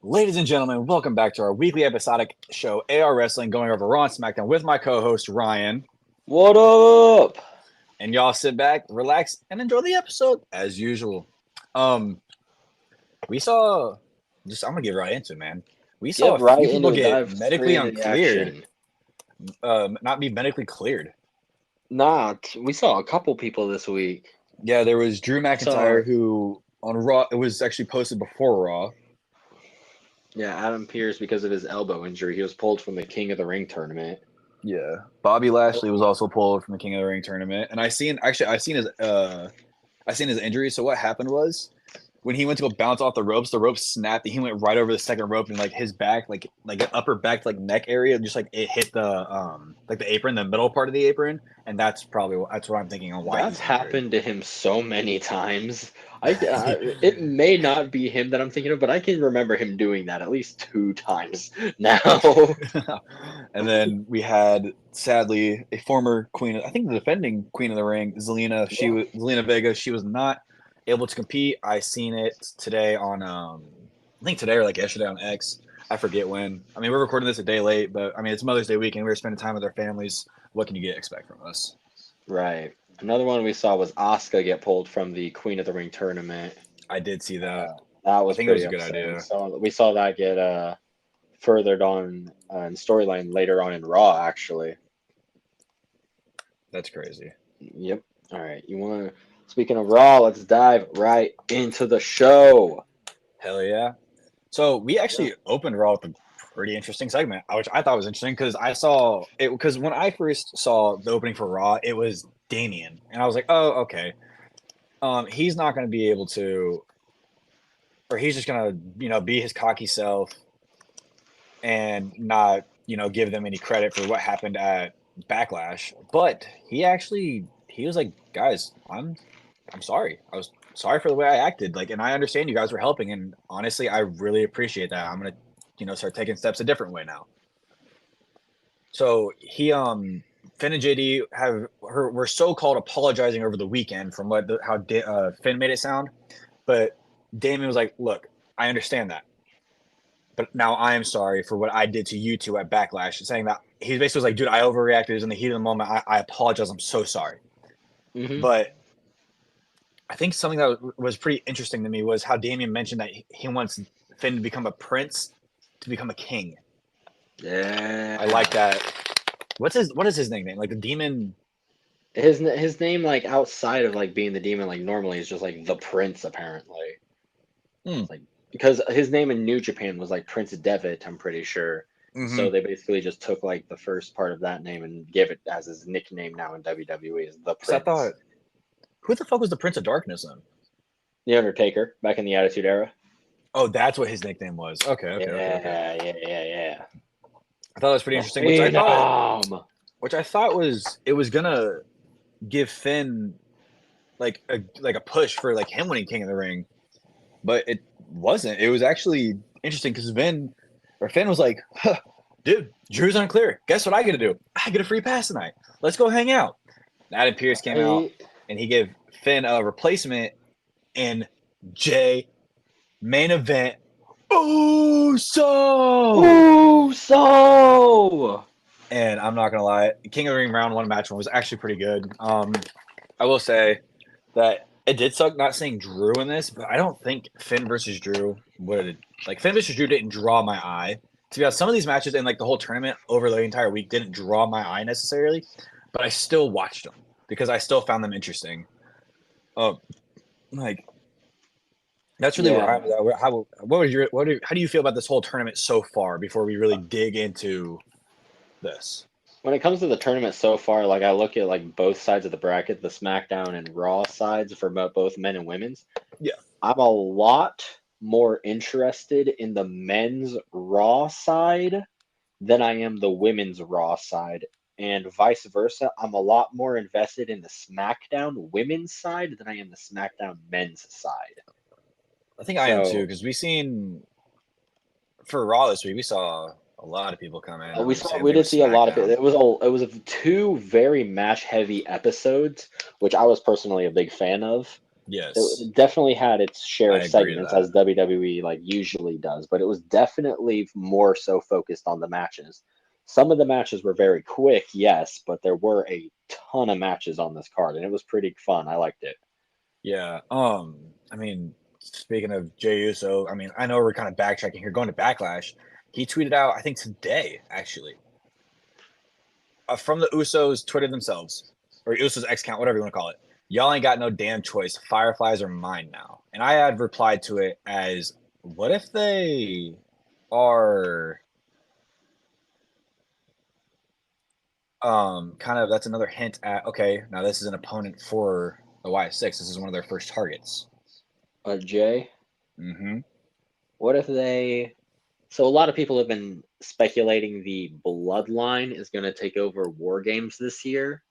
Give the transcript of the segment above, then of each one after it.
Ladies and gentlemen, welcome back to our weekly episodic show, AR Wrestling, going over Raw and Smackdown with my co-host, Ryan. What up? And y'all sit back, relax, and enjoy the episode as usual. Um, we saw, I'm going to get right into it, man. We saw Get a right few into people it. get Dive medically straight into the uncleared, action. not be medically cleared. We saw a couple people this week. Yeah, there was Drew Saw, McIntyre who, on Raw, it was actually posted before Raw. yeah, Adam Pearce, because of his elbow injury, he was pulled from the King of the Ring tournament. Yeah, Bobby Lashley was also pulled from the King of the Ring tournament, and I seen his injury. So what happened was when he went to go bounce off the ropes snapped, and he went right over the second rope, and like his back, like an upper back, like neck area, just like it hit the apron, the middle part of the apron, and that's what I'm thinking on why That's he's injured. happened to him so many times. It may not be him that I'm thinking of, but I can remember him doing that at least 2 times now. And then we had, sadly, a former queen, I think the defending queen of the ring, Zelina Vega. She was not able to compete. I seen it today on, I think today or like yesterday on X. I forget when. I mean, we're recording this a day late, but I mean, it's Mother's Day weekend. We were spending time with our families. What can you expect from us? Right. Another one we saw was Asuka get pulled from the Queen of the Ring tournament. I did see that. That I was think it was pretty a good upsetting. idea. So we saw that get furthered on in storyline later on in Raw, actually. That's crazy. Yep. All right. Speaking of Raw, let's dive right into the show. Hell yeah. So we actually opened Raw with a pretty interesting segment, which I thought was interesting because I saw it. Because when I first saw the opening for Raw, it was Damien, and I was like, "Oh, okay. He's not going to be able to, or he's just going to, be his cocky self and not, give them any credit for what happened at Backlash." But he was like, "Guys, I'm sorry. I was sorry for the way I acted. Like, and I understand you guys were helping, and honestly, I really appreciate that. I'm gonna, start taking steps a different way now." So Finn and JD were so called apologizing over the weekend from how Finn made it sound, but Damien was like, "Look, I understand that, but now I am sorry for what I did to you two at Backlash," saying that he basically was like, "Dude, I overreacted. It was in the heat of the moment. I apologize. I'm so sorry." Mm-hmm. But I think something that was pretty interesting to me was how Damien mentioned that he wants Finn to become a prince, to become a king. Yeah. I like that. What is his nickname? Like the demon? His name, like outside of like being the demon, like normally is just like the Prince, apparently. Hmm. Like because his name in New Japan was like Prince Devitt, I'm pretty sure. Mm-hmm. So they basically just took like the first part of that name and gave it as his nickname now in WWE is the So I Prince. thought, who the fuck was the Prince of Darkness then? The Undertaker back in the Attitude Era. Oh, that's what his nickname was. Okay. Yeah. I thought that was pretty The interesting. Phenom. Which I thought was it was gonna give Finn like a push for like him winning King of the Ring, but it wasn't. It was actually interesting because Finn was like, huh, "Dude, Drew's unclear. Guess what I get to do? I get a free pass tonight. Let's go hang out." Adam Pearce came out and he gave Finn a replacement in main event. So. And I'm not gonna lie, King of the Ring round 1 match 1 was actually pretty good. I will say that it did suck not seeing Drew in this, but I don't think Finn versus Drew Finn versus Drew didn't draw my eye. To be honest, some of these matches and like the whole tournament over the entire week didn't draw my eye necessarily, but I still watched them because I still found them interesting. Like that's really where I'm at. How do you feel about this whole tournament so far before we really dig into this? When it comes to the tournament so far, like I look at like both sides of the bracket, the SmackDown and Raw sides for both men and women's. Yeah. I'm a lot more interested in the men's Raw side than I am the women's Raw side. And vice versa, I'm a lot more invested in the SmackDown women's side than I am the SmackDown men's side. I think I am too, because for Raw this week, we saw a lot of people come in. We did see a lot of it. It was two very match heavy episodes, which I was personally a big fan of. Yes, It definitely had its share I of agree to segments that. as WWE like usually does, but it was definitely more so focused on the matches. Some of the matches were very quick, yes, but there were a ton of matches on this card, and it was pretty fun. I liked it. Yeah. I mean, speaking of Jey Uso, I mean, I know we're kind of backtracking here, going to Backlash. He tweeted out, I think today, actually, from the Usos Twitter themselves, or Usos X count, whatever you want to call it. Y'all ain't got no damn choice. Fireflies are mine now. And I had replied to it as, what if they are kind of, that's another hint at, okay, now this is an opponent for the Y6. This is one of their first targets. Jay, Mm-hmm. what if they? So a lot of people have been speculating the Bloodline is going to take over War Games this year.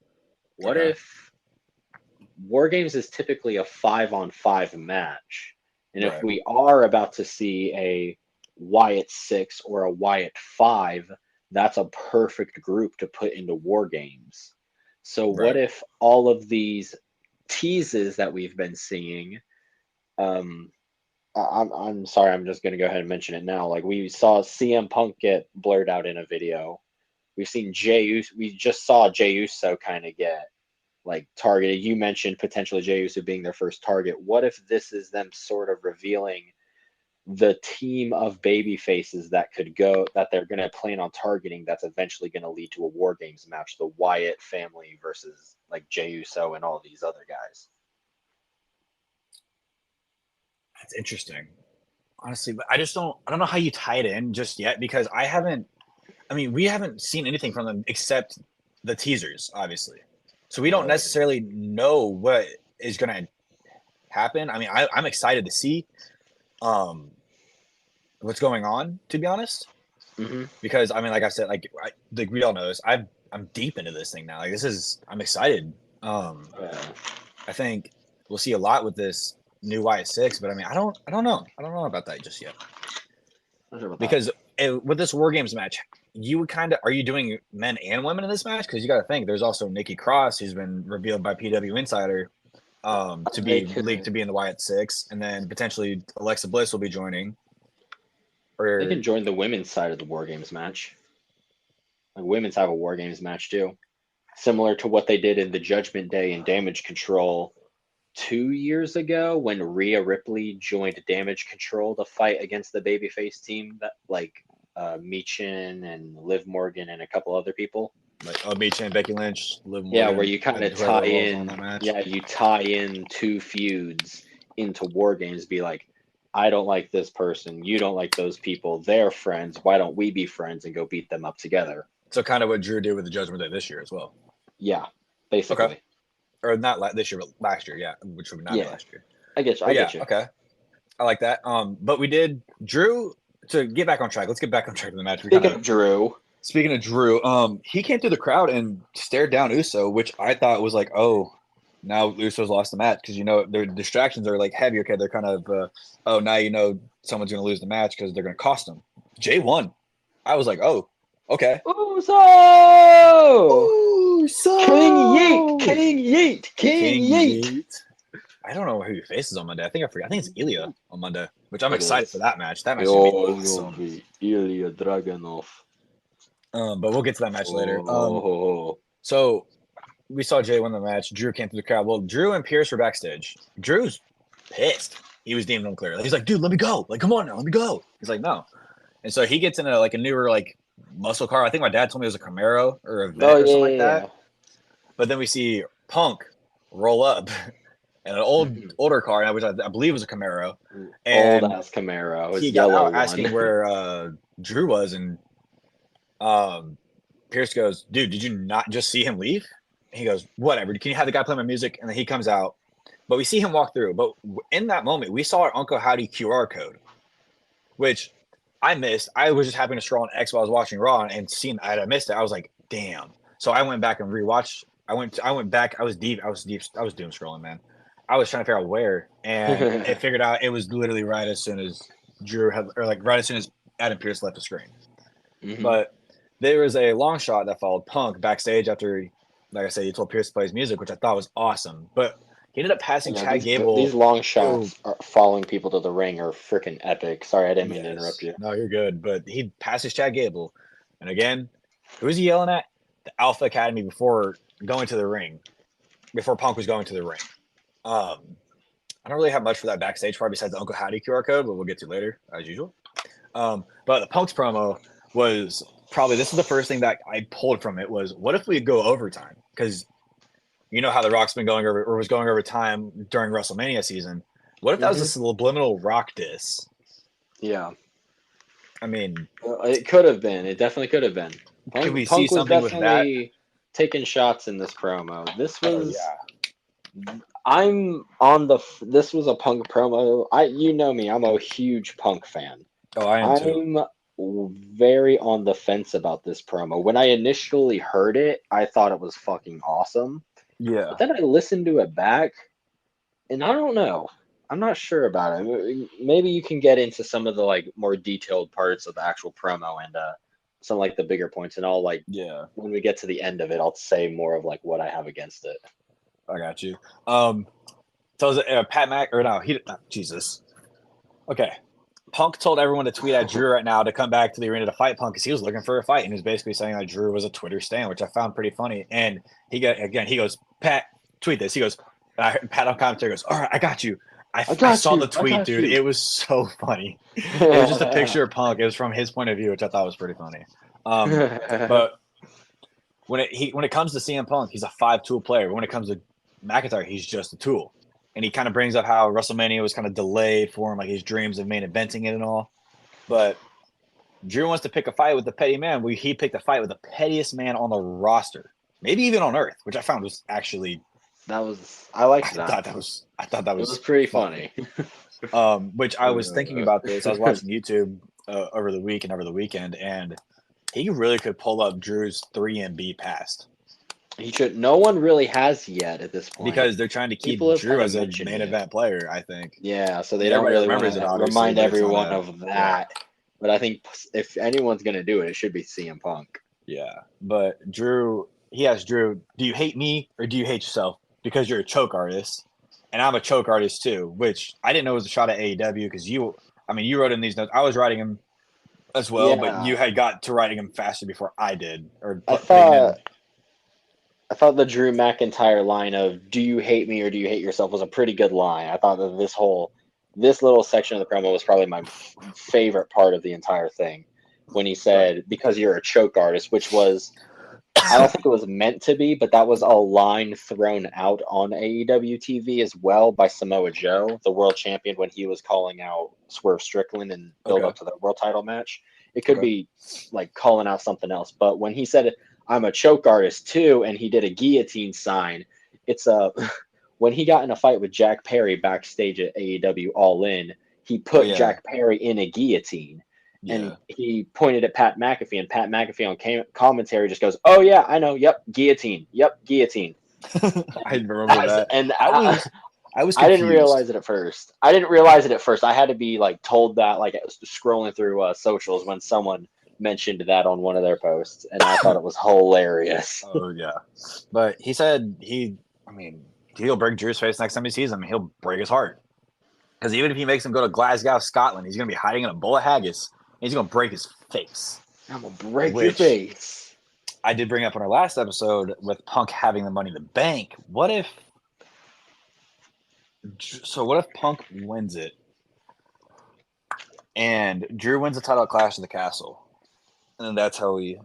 What Okay. if War Games is typically a 5-on-5 match? And if Right. we are about to see a Wyatt 6 or a Wyatt 5, that's a perfect group to put into War Games. So what Right. if all of these teases that we've been seeing, um, I'm sorry, I'm just going to go ahead and mention it now. Like we saw CM Punk get blurred out in a video. We've seen Jey Uso, we just saw Jey Uso kind of get like targeted. You mentioned potentially Jey Uso being their first target. What if this is them sort of revealing the team of baby faces that could go that they're going to plan on targeting? That's eventually going to lead to a War Games match, the Wyatt family versus like Jey Uso and all these other guys. That's interesting. Honestly, but I don't know how you tie it in just yet because I mean, we haven't seen anything from them except the teasers, obviously. So we don't Right. necessarily know what is going to happen. I mean, I'm excited to see um, what's going on, to be honest, Mm-hmm. because I mean, like I said, like we all know this. I'm deep into this thing now. Like I'm excited. Um, Yeah. I think we'll see a lot with this new Y6, but I mean, I don't know about that just yet Not sure about that. because with this War Games match, you would kind of are you doing men and women in this match? Because you got to think there's also Nikki Cross, who's been revealed by PW Insider to They be leaked could to be in the Wyatt Six, and then potentially Alexa Bliss will be joining. they Or can join the women's side of the War Games match. Like women's have a War Games match too, similar to what they did in the Judgment Day and Damage Control 2 years ago when Rhea Ripley joined Damage Control to fight against the babyface team that like Michin and Liv Morgan and a couple other people. like Beach and Becky Lynch, Liv Yeah, where Morgan, you kind of whoever tie was on in, that match. yeah, you tie in two feuds into War Games. Be like, I don't like this person, you don't like those people. They're friends. Why don't we be friends and go beat them up together? So kind of what Drew did with the Judgment Day this year as well. Yeah, Okay, basically. or not this year, but last year, yeah, which would not be Yeah, last year. I get you. I But yeah, get you. okay, I like that. But we did Drew to get back on track. Let's get back on track of the match. We kind Speaking of of Drew, speaking of Drew, he came through the crowd and stared down Uso, which I thought was like, oh, now Uso's lost the match because you know their distractions are like heavy. Okay, they're kind of, oh, now you know someone's going to lose the match because they're going to cost him. Jay won. I was like, oh, okay. Uso! King Yeet! Uso, King Yeet! King King Yeet! Yeet. I don't know who he faces on Monday. I think I forget. I think it's Ilya on Monday, which I'm It excited for is. that match. That match is gonna be Oh, it's gonna awesome. be Ilya Dragunov. But we'll get to that match later. Oh, So we saw Jay win the match. Drew came through the crowd. Well, Drew and Pierce were backstage. Drew's pissed. He was deemed unclear. He's like, dude, let me go. Like, come on now, let me go. He's like, no. And so he gets in a newer muscle car. I think my dad told me it was a Camaro or a oh Vet or yeah, something like yeah, that. But then we see Punk roll up in an yeah. older car, which I believe was a Camaro. Old And ass Camaro, his he got yellow out one. asking where Drew was, and um, Pierce goes, dude, did you not just see him leave? And he goes, whatever. Can you have the guy play my music? And then he comes out. But we see him walk through. But in that moment, we saw our Uncle Howdy QR code, which I missed. I was just happening to scroll on X while I was watching Raw and seeing I missed it. I was like, damn. So I went back and rewatched. I went back. I was deep. I was doom scrolling, man. I was trying to figure out where, and it figured out it was literally right as soon as Drew had, or like right as soon as Adam Pierce left the screen. Hmm. But there was a long shot that followed Punk backstage after, like I said, he told Pierce to play his music, which I thought was awesome. But He ended up passing Yeah, Chad these Gable. long Who, shots are following people to the ring are freaking epic. Sorry, I didn't mean to interrupt yes, you. no, you're good. But he passes Chad Gable, and again, who is he yelling at? The Alpha Academy before going to the ring, before Punk was going to the ring. I don't really have much for that backstage part besides the Uncle Howdy QR code, but we'll get to later as usual. But the Punk's promo was probably this is the first thing that I pulled from it was what if we go overtime? Because you know how the Rock's been going over or was going over time during WrestleMania season. What if that was a subliminal Rock diss? Yeah. I mean, It could have been. It definitely could have been. could we see Punk was something with that? definitely taking shots in this promo. This Oh was yeah. this was a Punk promo. You know me, I'm a huge Punk fan. Oh, I am too. I'm very on the fence about this promo. When I initially heard it, I thought it was fucking awesome. Yeah. But then I listened to it back, and I don't know. I'm not sure about it. Maybe you can get into some of the like more detailed parts of the actual promo and some like the bigger points, and I'll like Yeah. when we get to the end of it, I'll say more of like what I have against it. I got you. So was it Pat Mac or no? Jesus. Okay. Punk told everyone to tweet at Drew right now to come back to the arena to fight Punk because he was looking for a fight and he was basically saying that Drew was a Twitter stan, which I found pretty funny. And he goes, Pat, tweet this. He goes, Pat on commentary goes, all right, I got you. I saw the tweet, dude. It was so funny. It was just a picture of Punk. It was from his point of view, which I thought was pretty funny. But when it comes to CM Punk, he's a 5-tool player. But when it comes to McIntyre, he's just a tool. And he kind of brings up how WrestleMania was kind of delayed for him, like his dreams of main eventing it and all. But Drew wants to pick a fight with the petty man. He picked a fight with the pettiest man on the roster, maybe even on Earth, which I found was actually I liked that. I thought that was it was pretty funny. Which I was thinking about this. I was watching YouTube over the week and over the weekend, and he really could pull up Drew's 3MB past. He should. No one really has yet at this point Because they're trying to keep Drew as a main event player, I think. Yeah, so they don't really want to remind everyone of that. Yeah. But I think if anyone's going to do it, it should be CM Punk. Yeah, but Drew, he asked Drew, do you hate me or do you hate yourself? Because you're a choke artist. And I'm a choke artist too, which I didn't know was a shot at AEW because you wrote in these notes. I was writing them as well, but you had got to writing them faster before I did. I thought the Drew McIntyre line of "Do you hate me or do you hate yourself" was a pretty good line. I thought that this little section of the promo was probably my favorite part of the entire thing. When he said, "Because you're a choke artist," which was, I don't think it was meant to be, but that was a line thrown out on AEW TV as well by Samoa Joe, the world champion, when he was calling out Swerve Strickland and build up to the world title match. It could be like calling out something else, but when he said, "I'm a choke artist too," and he did a guillotine sign, it's when he got in a fight with Jack Perry backstage at AEW All In, he put Jack Perry in a guillotine. Yeah. And he pointed at Pat McAfee, and Pat McAfee on commentary just goes, "Oh yeah, I know. Yep, guillotine. Yep, guillotine." I remember that. And I was confused. I didn't realize it at first. I had to be like told that, like scrolling through socials when someone mentioned that on one of their posts, and I thought it was hilarious. Oh yeah, but he said he'll break Drew's face next time he sees him. He'll break his heart because even if he makes him go to Glasgow, Scotland, he's gonna be hiding in a bowl of haggis. He's gonna break his face. I'm gonna break your face. I did bring up on our last episode with Punk having the Money in the Bank. What if Punk wins it and Drew wins the title at Clash of the Castle, and then that's how we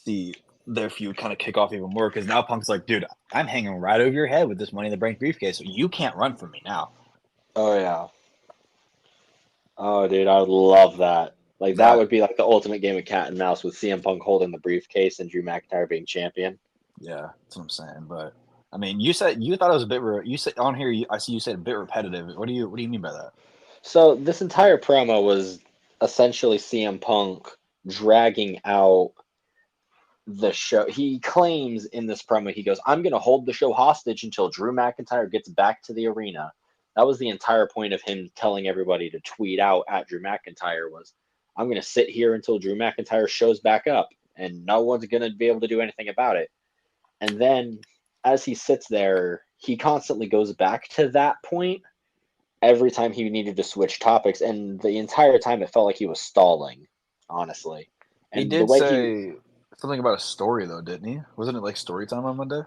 see their feud kind of kick off even more because now Punk's like, dude, I'm hanging right over your head with this Money in the Bank briefcase, so you can't run from me now. Oh yeah. Oh dude, I would love that. Like that would be like the ultimate game of cat and mouse with CM Punk holding the briefcase and Drew McIntyre being champion. Yeah, that's what I'm saying. But I mean, you said you thought it was a bit. You said on here. I see you said a bit repetitive. What do you mean by that? So this entire promo was essentially CM Punk dragging out the show. He claims in this promo, he goes, "I'm going to hold the show hostage until Drew McIntyre gets back to the arena." That was the entire point of him telling everybody to tweet out at Drew McIntyre was, "I'm going to sit here until Drew McIntyre shows back up, and no one's going to be able to do anything about it." And then as he sits there, he constantly goes back to that point every time he needed to switch topics, and the entire time it felt like he was stalling, honestly. He And the did way he say something about a story though, didn't he? Wasn't it like story time on Monday?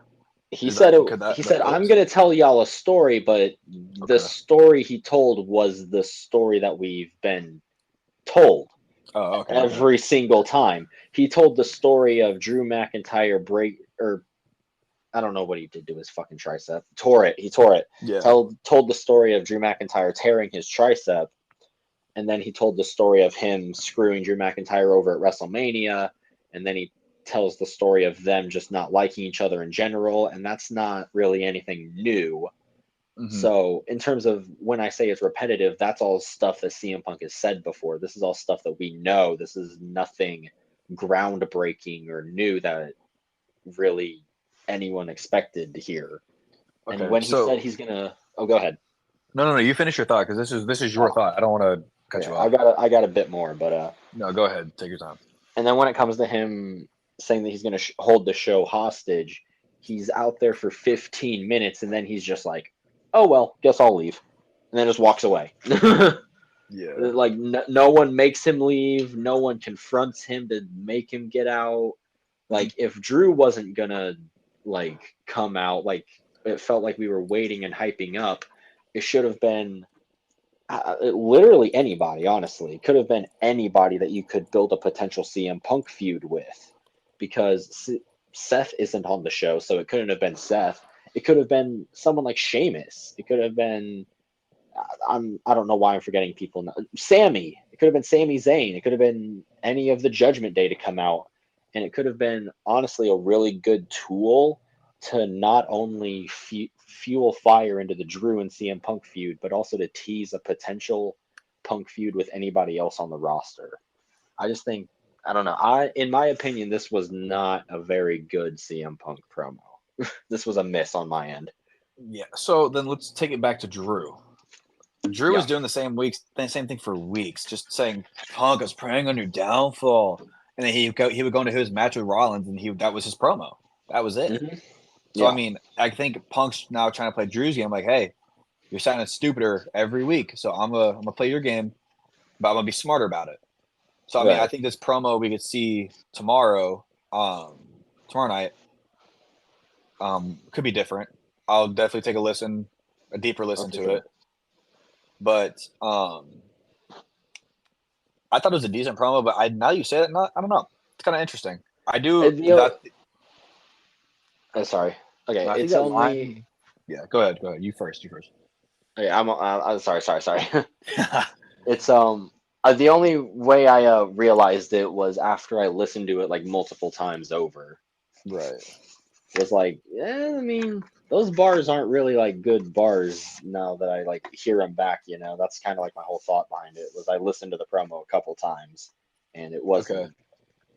he Is that said it, could he that said, fit? I'm gonna tell y'all a story, but the Okay. story he told was the story that we've been told Oh, okay. every single time. He told the story of Drew McIntyre break, or I don't know what he did to his fucking tricep. Tore it. He tore it. Yeah. Told the story of Drew McIntyre tearing his tricep, and then he told the story of him screwing Drew McIntyre over at WrestleMania, and then he tells the story of them just not liking each other in general, and that's not really anything new. Hmm. So, in terms of when I say it's repetitive, that's all stuff that CM Punk has said before. This is all stuff that we know. This is nothing groundbreaking or new that really anyone expected to hear. And Okay. when he said So he's gonna, oh, go ahead. no. You finish your thought because this is your Oh, thought. I don't want to cut okay, you off. I got a bit more, but No, go ahead. Take your time. and then when it comes to him saying that he's gonna hold the show hostage, he's out there for 15 minutes, and then he's just like, oh well, guess I'll leave, and then just walks away. Yeah. Like no one makes him leave, no one confronts him to make him get out. Like if Drew wasn't gonna like come out, like it felt like we were waiting and hyping up, it should have been literally anybody. Honestly, it could have been anybody that you could build a potential CM Punk feud with, because Seth isn't on the show, so it couldn't have been Seth. It could have been someone like Sheamus. It could have been I don't know why I'm forgetting people now. Sammy. It could have been Sami Zayn. It could have been any of the Judgment Day to come out, and it could have been honestly a really good tool to not only fuel fire into the Drew and CM Punk feud, but also to tease a potential Punk feud with anybody else on the roster. I just think I don't know. In my opinion, this was not a very good CM Punk promo. This was a miss on my end. Yeah. So then let's take it back to Drew. Drew Yeah. was doing same thing for weeks, just saying Punk is preying on your downfall, and then he would go into his match with Rollins, and that was his promo. That was it. Hmm. So I Yeah. mean, I think Punk's now trying to play Drew's game. Like, hey, you're sounding stupider every week, so I'm gonna play your game, but I'm gonna be smarter about it. So I mean, I Right. think this promo we could see tomorrow, tomorrow night, could be different. I'll definitely take a deeper Oh, listen for to it. sure. But I thought it was a decent promo. But now you say it, not I don't know. It's kind of interesting. I do You know, that. sorry. Okay, I think it's that only. line. Yeah, go ahead. Go ahead. You first. You first. Okay, I'm sorry. Sorry. It's the only way I realized it was after I listened to it like multiple times over. Right. Was like, I mean, those bars aren't really like good bars now that I like hear them back. That's kind of like my whole thought behind it. Was I listened to the promo a couple times, and it Okay. wasn't,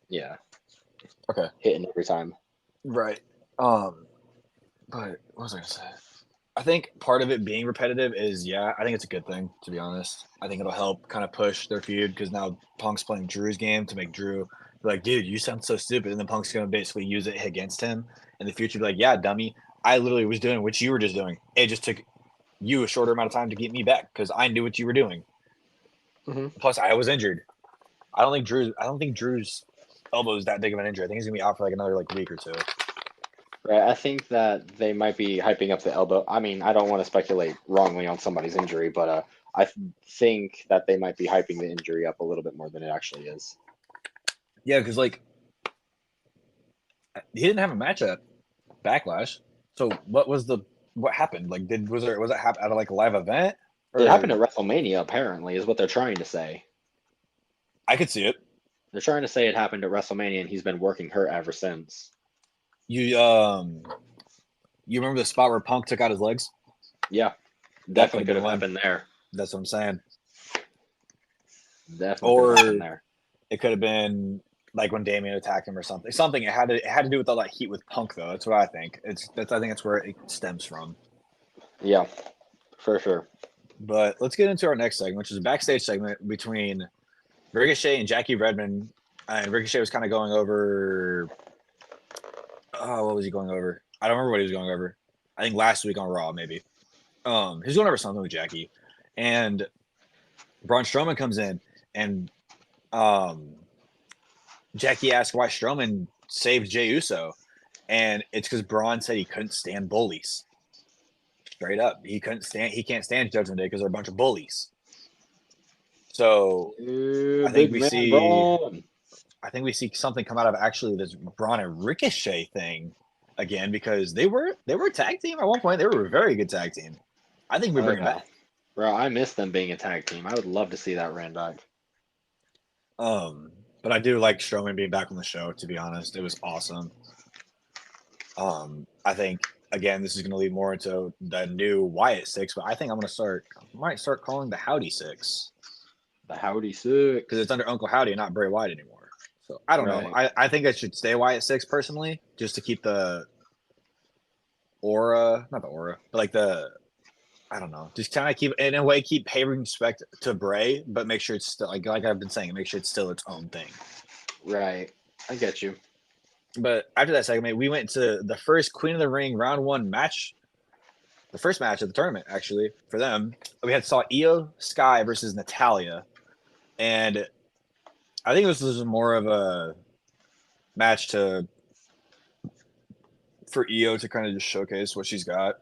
yeah, Okay. hitting every time. Right. But what was I gonna say? I think part of it being repetitive is, yeah, I think it's a good thing, to be honest. I think it'll help kind of push their feud because now Punk's playing Drew's game to make Drew be like, dude, you sound so stupid. And then Punk's going to basically use it against him in the future. Be like, yeah, dummy. I literally was doing what you were just doing. It just took you a shorter amount of time to get me back because I knew what you were doing. Hmm. Plus, I was injured. I don't think Drew's elbow is that big of an injury. I think he's going to be out for like another like week or two. Right. I think that they might be hyping up the elbow. I mean, I don't want to speculate wrongly on somebody's injury, but think that they might be hyping the injury up a little bit more than it actually is. Yeah, because like he didn't have a match at Backlash. So what happened? Like was it happen at like a live event It happened or at WrestleMania, apparently, is what they're trying to say. I could see it. They're trying to say it happened at WrestleMania, and he's been working hurt ever since. You remember the spot where Punk took out his legs? Yeah, That could definitely have could been have one. happened there. That's what I'm saying. Definitely could have happened Or there. it could have been like when Damien attacked him or something. Something it had to do with all that heat with Punk though. That's what I think. I think that's where it stems from. Yeah, for sure. But let's get into our next segment, which is a backstage segment between Ricochet and Jackie Redmond. And Ricochet was kind of going over. Oh, what was he going over? I don't remember what he was going over. I think last week on Raw, maybe. He's going over something with Jackie, and Braun Strowman comes in, and Jackie asks why Strowman saved Jey Uso, and it's because Braun said he couldn't stand bullies. Straight up, he can't stand Judgment Day because they're a bunch of bullies. So I think we see Braun. I think we see something come out of actually this Braun and Ricochet thing again, because they were a tag team at one point. They were a very good tag team. I think we bring it back. Bro, I miss them being a tag team. I would love to see that ran back. But I do like Strowman being back on the show, to be honest. It was awesome. I think again this is gonna lead more into the new Wyatt Six, but I think I might start calling the Howdy Six. The Howdy Six. Because it's under Uncle Howdy and not Bray Wyatt anymore. So I don't know. I think I should stay Wyatt Six personally, just to keep the aura, not the aura, but like I don't know, just kind of keep in a way paying respect to Bray, but make sure it's still like I've been saying, make sure it's still its own thing. Right, I get you. But after that segment, we went to the first Queen of the Ring round 1 match, the first match of the tournament actually for them. We saw Io Sky versus Natalya, and I think this was more of a match for Io to kind of just showcase what she's got.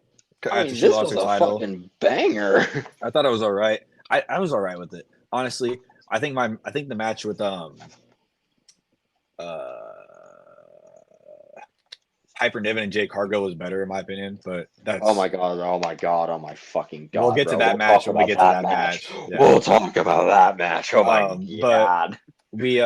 I mean, this was a fucking banger. I thought it was all right. I was all right with it. Honestly, I think the match with Hyper Niven and Jade Cargill was better in my opinion, but that's oh my fucking god. We'll get to that match when we get to that match. Yeah. We'll talk about that match. Oh my god. But we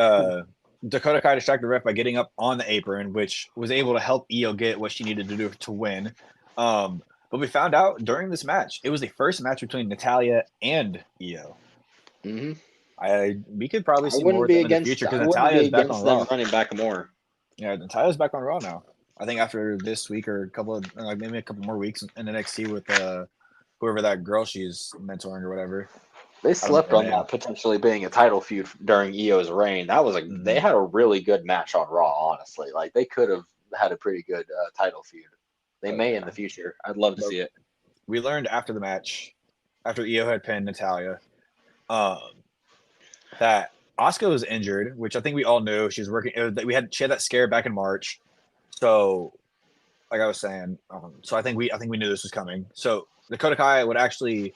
Dakota Kai distracted the ref by getting up on the apron, which was able to help Io get what she needed to do to win. But we found out during this match, it was the first match between Natalya and Io. Mm-hmm. We could probably see more of them in the future because Natalya's back on Raw. Running back more. Yeah, Natalya's back on Raw now. I think after this week or maybe a couple more weeks in NXT with whoever that girl she's mentoring or whatever. They slept on that potentially being a title feud during Io's reign. That was they had a really good match on Raw, honestly. Like they could have had a pretty good title feud. They may in the future. I'd love to see it. We learned after the match, after Io had pinned Natalya, that Asuka was injured, which I think we all knew. She was working. She had that scare back in March. So, like I was saying, so I think we knew this was coming. So Dakota Kai would actually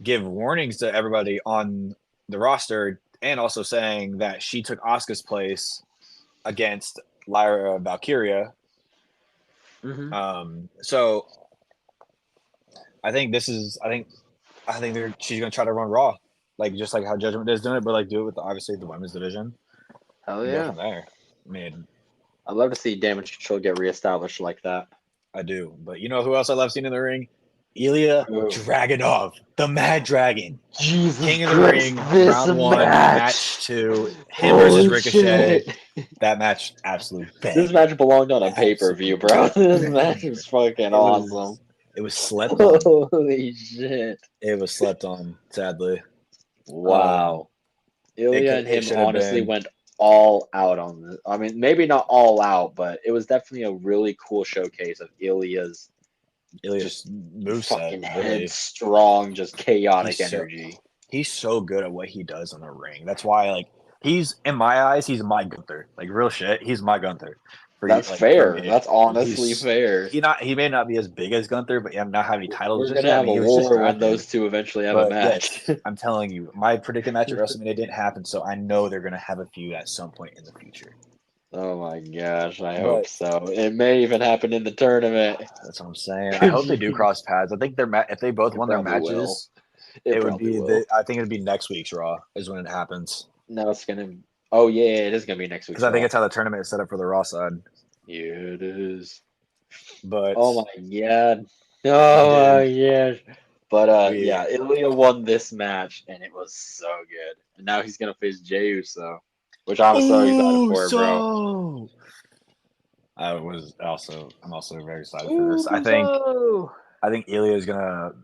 give warnings to everybody on the roster, and also saying that she took Asuka's place against Lyra Valkyria. Mm-hmm. So I think she's gonna try to run Raw, like just like how Judgment Day is doing it, but like do it with obviously the women's division. Hell yeah! From there, I mean, I'd love to see Damage Control get reestablished like that. I do, but you know who else I love seeing in the ring? Ilya Dragunov, the Mad Dragon, Jesus King of the Ring, round 1, match 2, him versus Ricochet. That match absolutely banged. This match belonged on a pay-per-view, bro. This match was fucking awesome. It was slept on. Holy shit! It was slept on, sadly. Wow. Ilya and him honestly went all out on this. I mean, maybe not all out, but it was definitely a really cool showcase of Ilya's just fucking headstrong, just chaotic energy. He's so good at what he does in the ring. That's why, like, he's in my eyes, he's my Gunther. Like, real shit, he's my Gunther. That's fair. That's honestly fair. He may not be as big as Gunther, but not have any titles. We're gonna have a war when those two eventually have a match. Yes, I'm telling you, my predicted match at WrestleMania didn't happen, so I know they're gonna have a feud at some point in the future. Oh my gosh, I hope so. It may even happen in the tournament. That's what I'm saying. I hope they do cross paths. I think if they both won their matches, it would be. I think it'd be next week's Raw is when it happens. No, it's gonna. Oh yeah, it is gonna be next week. Because I think it's how the tournament is set up for the Raw side. Yeah, it is. But oh my god, oh my gosh. But yeah, Ilya won this match and it was so good. And now he's gonna face Jey Uso, which I'm so excited for, bro. I'm also very excited for this. I think Ilya's gonna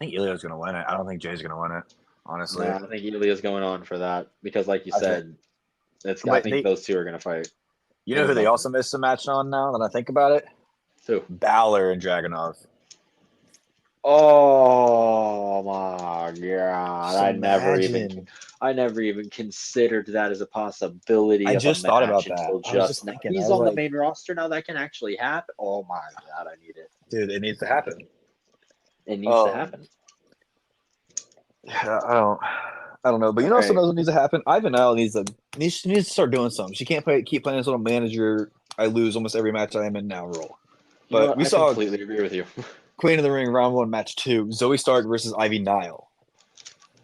win it. I don't think Jay's gonna win it. Honestly, I think Ilya's going on for that because, like you said, I think those two are gonna fight. You know who they also missed a match on now that I think about it? Who? Balor and Dragunov. Oh my god! Just imagine. I never even considered that as a possibility I of a just thought match about that. until I was just just now. thinking. I He's was on the like, main roster now. That can actually happen. Oh my god! I need it. dude, it needs to happen. It needs to happen. Yeah, I don't know. But you All know, right. something else that needs to happen. Ivan Isle needs to start doing something. She can't keep playing this little manager. I lose almost every match I am in now role. You know But what? we I saw completely agree with you. Queen of the Ring round 1 match 2, Zoe Stark versus Ivy Nile.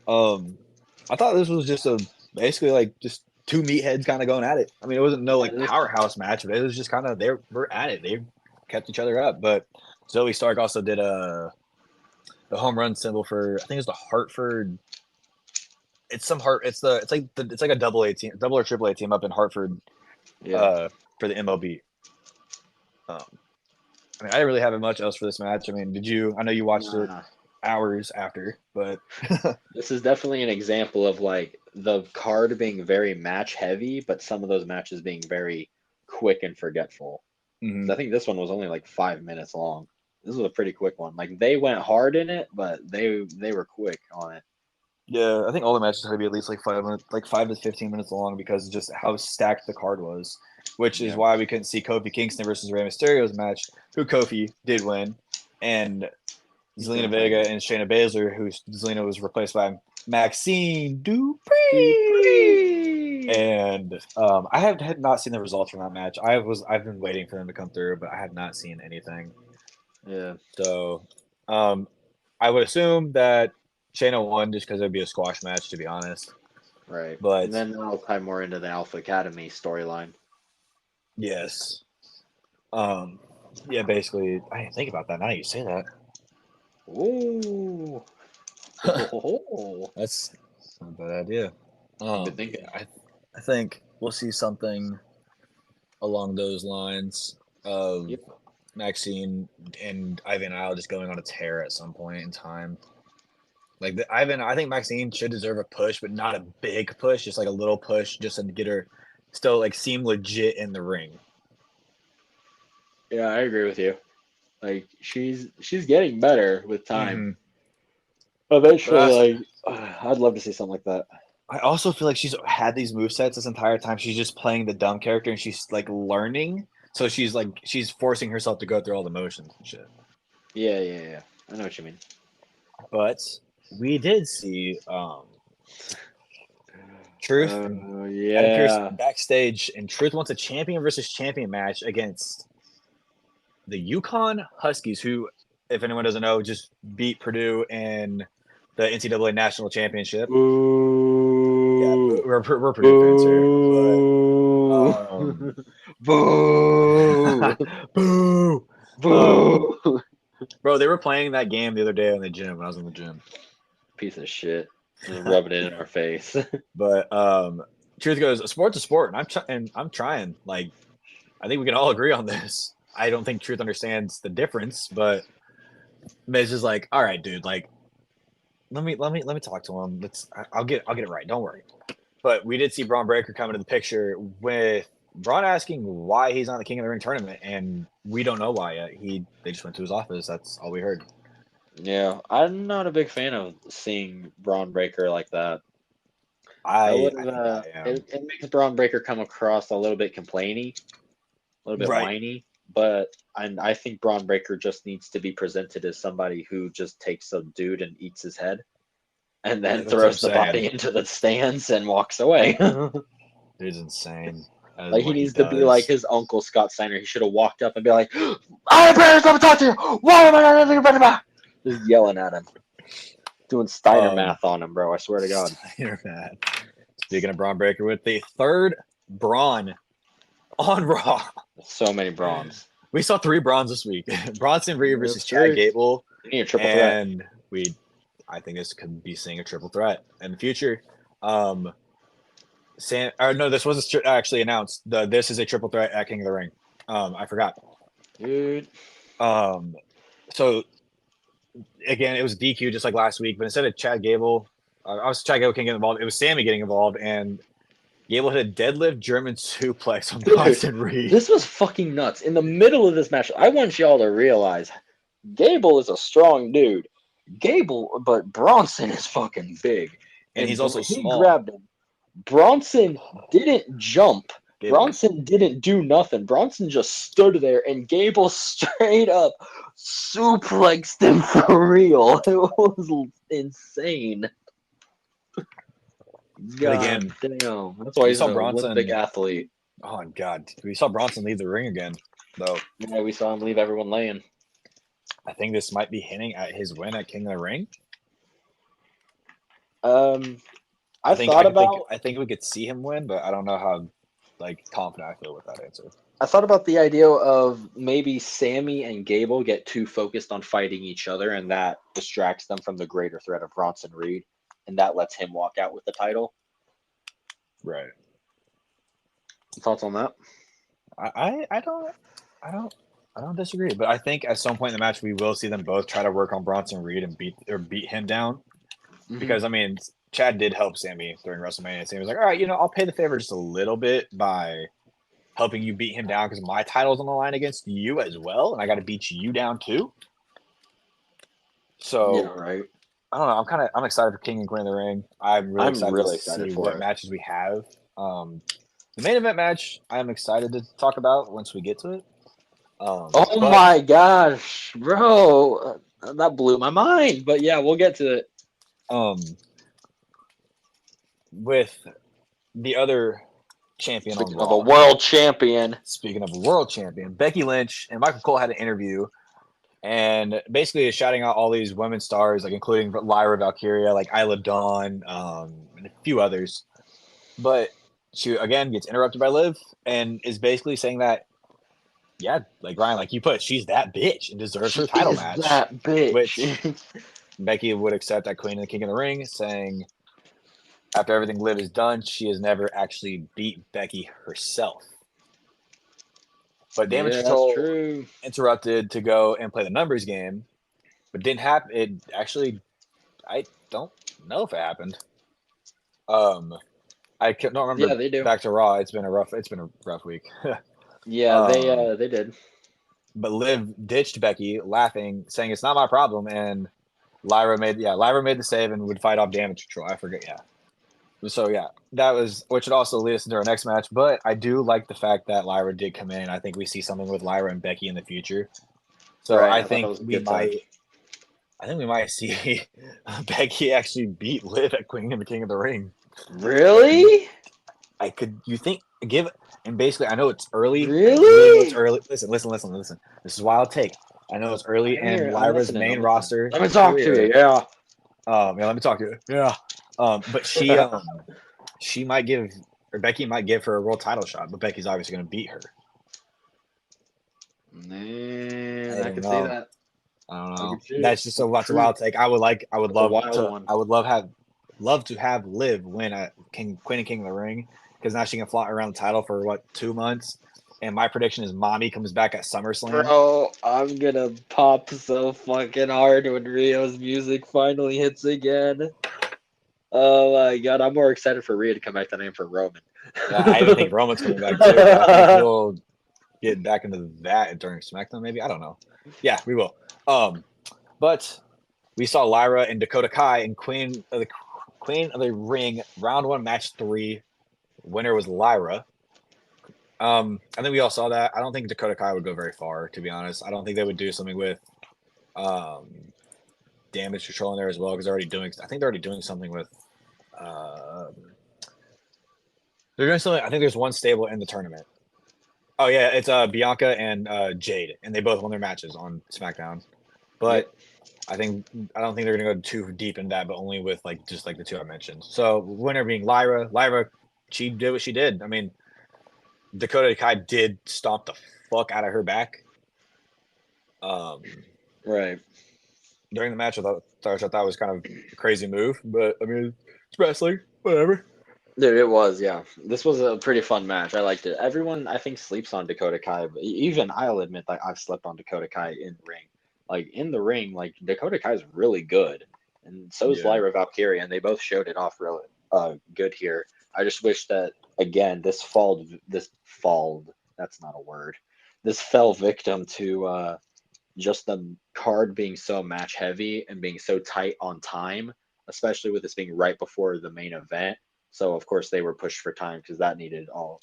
I thought this was just basically like just two meatheads kind of going at it. I mean, it wasn't no like powerhouse match, but it was just kind of they were at it. They kept each other up. But Zoe Stark also did the home run symbol for, I think it's the Hartford. It's like a double or triple A team up in Hartford. Yeah. For the MLB. I mean, I didn't really have much else for this match. I mean, did you? I know you watched it hours after, but this is definitely an example of like the card being very match heavy, but some of those matches being very quick and forgetful. mm-hmm. I think this one was only like 5 minutes long. This was a pretty quick one. Like they went hard in it, but they were quick on it. Yeah, I think all the matches had to be at least like 5 minutes, like 5 to 15 minutes long, because of just how stacked the card was. Which is why we couldn't see Kofi Kingston versus Rey Mysterio's match, who Kofi did win, and Zelina Vega and Shayna Baszler, who Zelina was replaced by Maxine Dupree. And I had not seen the results from that match. I've been waiting for them to come through, but I had not seen anything. Yeah. So I would assume that Shayna won just because it would be a squash match, to be honest. Right. But and then I'll tie more into the Alpha Academy storyline. Yes. Yeah, basically, I didn't think about that. Now you say that. Ooh. That's not a bad idea. I've been thinking. I think we'll see something along those lines of Maxine and Ivan Isle just going on a tear at some point in time. Like I think Maxine should deserve a push, but not a big push, just like a little push, just to get her still like seem legit in the ring. Yeah, I agree with you. Like she's getting better with time. Mm-hmm. Eventually, I'd love to see something like that. I also feel like she's had these movesets this entire time. She's just playing the dumb character, and she's like learning. So she's forcing herself to go through all the motions and shit. Yeah. I know what you mean. But we did see Truth and Adam Pearce backstage, and Truth wants a champion versus champion match against the Yukon Huskies, who, if anyone doesn't know, just beat Purdue in the NCAA National Championship. Boo. Yeah, we're Purdue fans here. Boo. Boo. Boo. Bro, they were playing that game the other day in the gym when I was in the gym. Piece of shit. Just rubbing it in our face. But truth goes, a sport's a sport, and I'm trying. Like, I think we can all agree on this. I don't think Truth understands the difference, but Miz is like, all right, dude, like, let me talk to him. I'll get it right. Don't worry. But we did see Braun Breaker come into the picture with Braun asking why he's not the King of the Ring tournament, and we don't know why yet. They just went to his office. That's all we heard. Yeah, I'm not a big fan of seeing Braun Breaker like that. It makes Braun Breaker come across a little bit complainy, a little bit whiny. But I think Braun Breaker just needs to be presented as somebody who just takes a dude and eats his head, and then throws the body into the stands and walks away. Dude's insane. Like he needs to be like his uncle Scott Steiner. He should have walked up and be like, "I am parents, let me talk to you. Why am I not anything about?" Just yelling at him, doing Steiner math on him, bro. I swear to God. Steiner math. Speaking of Braun Breaker, with the third Braun on Raw. So many Brauns. We saw 3 Brauns this week. Bronson Reed versus Chad Gable. We need a triple threat. And I think this could be seeing a triple threat in the future. This was actually announced. This is a triple threat at King of the Ring. I forgot. Dude. So again, it was DQ just like last week, but instead of Chad Gable, Chad Gable can't get involved. It was Sammy getting involved, and Gable hit a deadlift German suplex on Dude, Bronson Reed. this was fucking nuts. In the middle of this match, I want y'all to realize Gable is a strong dude. But Bronson is fucking big. And he's also he small. grabbed him. Bronson didn't jump. Gable. Bronson didn't do nothing. Bronson just stood there, and Gable straight up suplexed him for real. It was insane. God again, damn. That's why he's an Olympic athlete. Oh, God. We saw Bronson leave the ring again, though. Yeah, we saw him leave everyone laying. I think this might be hinting at his win at King of the Ring. I think we could see him win, but I don't know how confident I feel with that answer. I thought about the idea of maybe Sammy and Gable get too focused on fighting each other, and that distracts them from the greater threat of Bronson Reed, and that lets him walk out with the title. Right. Thoughts on that? I don't disagree, but I think at some point in the match we will see them both try to work on Bronson Reed and beat him down. Mm-hmm. Because I mean, Chad did help Sammy during WrestleMania. Sammy was like, all right, I'll pay the favor just a little bit by helping you beat him down because my title's on the line against you as well, and I got to beat you down too. So yeah, right. I don't know. I'm excited for King and Queen of the Ring. I'm really excited to see what matches we have. The main event match I'm excited to talk about once we get to it. My gosh, bro, that blew my mind. But yeah, we'll get to it. With the other champion Speaking of a world champion. Speaking of a world champion, Becky Lynch and Michael Cole had an interview and basically is shouting out all these women stars, including Lyra Valkyria, Isla Dawn, and a few others. But she, again, gets interrupted by Liv and is basically saying that, yeah, Ryan, you put, she's that bitch and deserves her title match. That bitch. Which Becky would accept at Queen and the King of the Ring, saying after everything Liv has done, she has never actually beat Becky herself. But Damage Control interrupted to go and play the numbers game, but didn't happen. It actually, I don't know if it happened. I don't remember. Yeah, they do. Back to Raw. It's been a rough week. Yeah, they did. But Liv ditched Becky, laughing, saying it's not my problem, and Lyra made the save and would fight off Damage Control. I forget. Yeah. So yeah, that was, which would also lead us into our next match. But I do like the fact that Lyra did come in. I think we see something with Lyra and Becky in the future. So I think we might see Becky actually beat Liv at Queen and the King of the Ring. Really? You think and basically I know it's early. Really? It's early. Listen. This is wild take. I know it's early and Lyra's main roster. Let me talk to you. Yeah. Let me talk to you. Yeah. But she might give, or Becky might give her a world title shot, but Becky's obviously going to beat her. Man, I can see that. I don't know. That's just a wild take. I would love to have Liv win at Queen and King of the Ring, because now she can flaunt around the title for 2 months. And my prediction is Mommy comes back at SummerSlam. Bro, I'm gonna pop so fucking hard when Rio's music finally hits again. Oh my god, I'm more excited for Rhea to come back than I am for Roman. Yeah, I even think Roman's coming back too. I think we'll get back into that during SmackDown, maybe. I don't know. Yeah, we will. But we saw Lyra and Dakota Kai in Queen of the Ring round 1, match 3. Winner was Lyra. I think we all saw that. I don't think Dakota Kai would go very far, to be honest. I don't think they would do something with Damage Control in there as well, because they're already doing something with they're doing something. I think there's one stable in the tournament. Oh yeah, it's Bianca and Jade, and they both won their matches on SmackDown. But I don't think they're gonna go too deep in that, but only with just the two I mentioned. So winner being Lyra. Lyra, she did what she did. I mean, Dakota Kai did stomp the fuck out of her back. Right. During the match, I thought was kind of a crazy move, but I mean, it's wrestling, whatever. Dude, it was, yeah. This was a pretty fun match. I liked it. Everyone, I think, sleeps on Dakota Kai. But even I'll admit that I've slept on Dakota Kai in ring. In the ring, Dakota Kai is really good, and so is Lyra Valkyria, and they both showed it off real good here. I just wish that again, that's not a word. This fell victim to just the card being so match heavy and being so tight on time, especially with this being right before the main event. So of course they were pushed for time because that needed all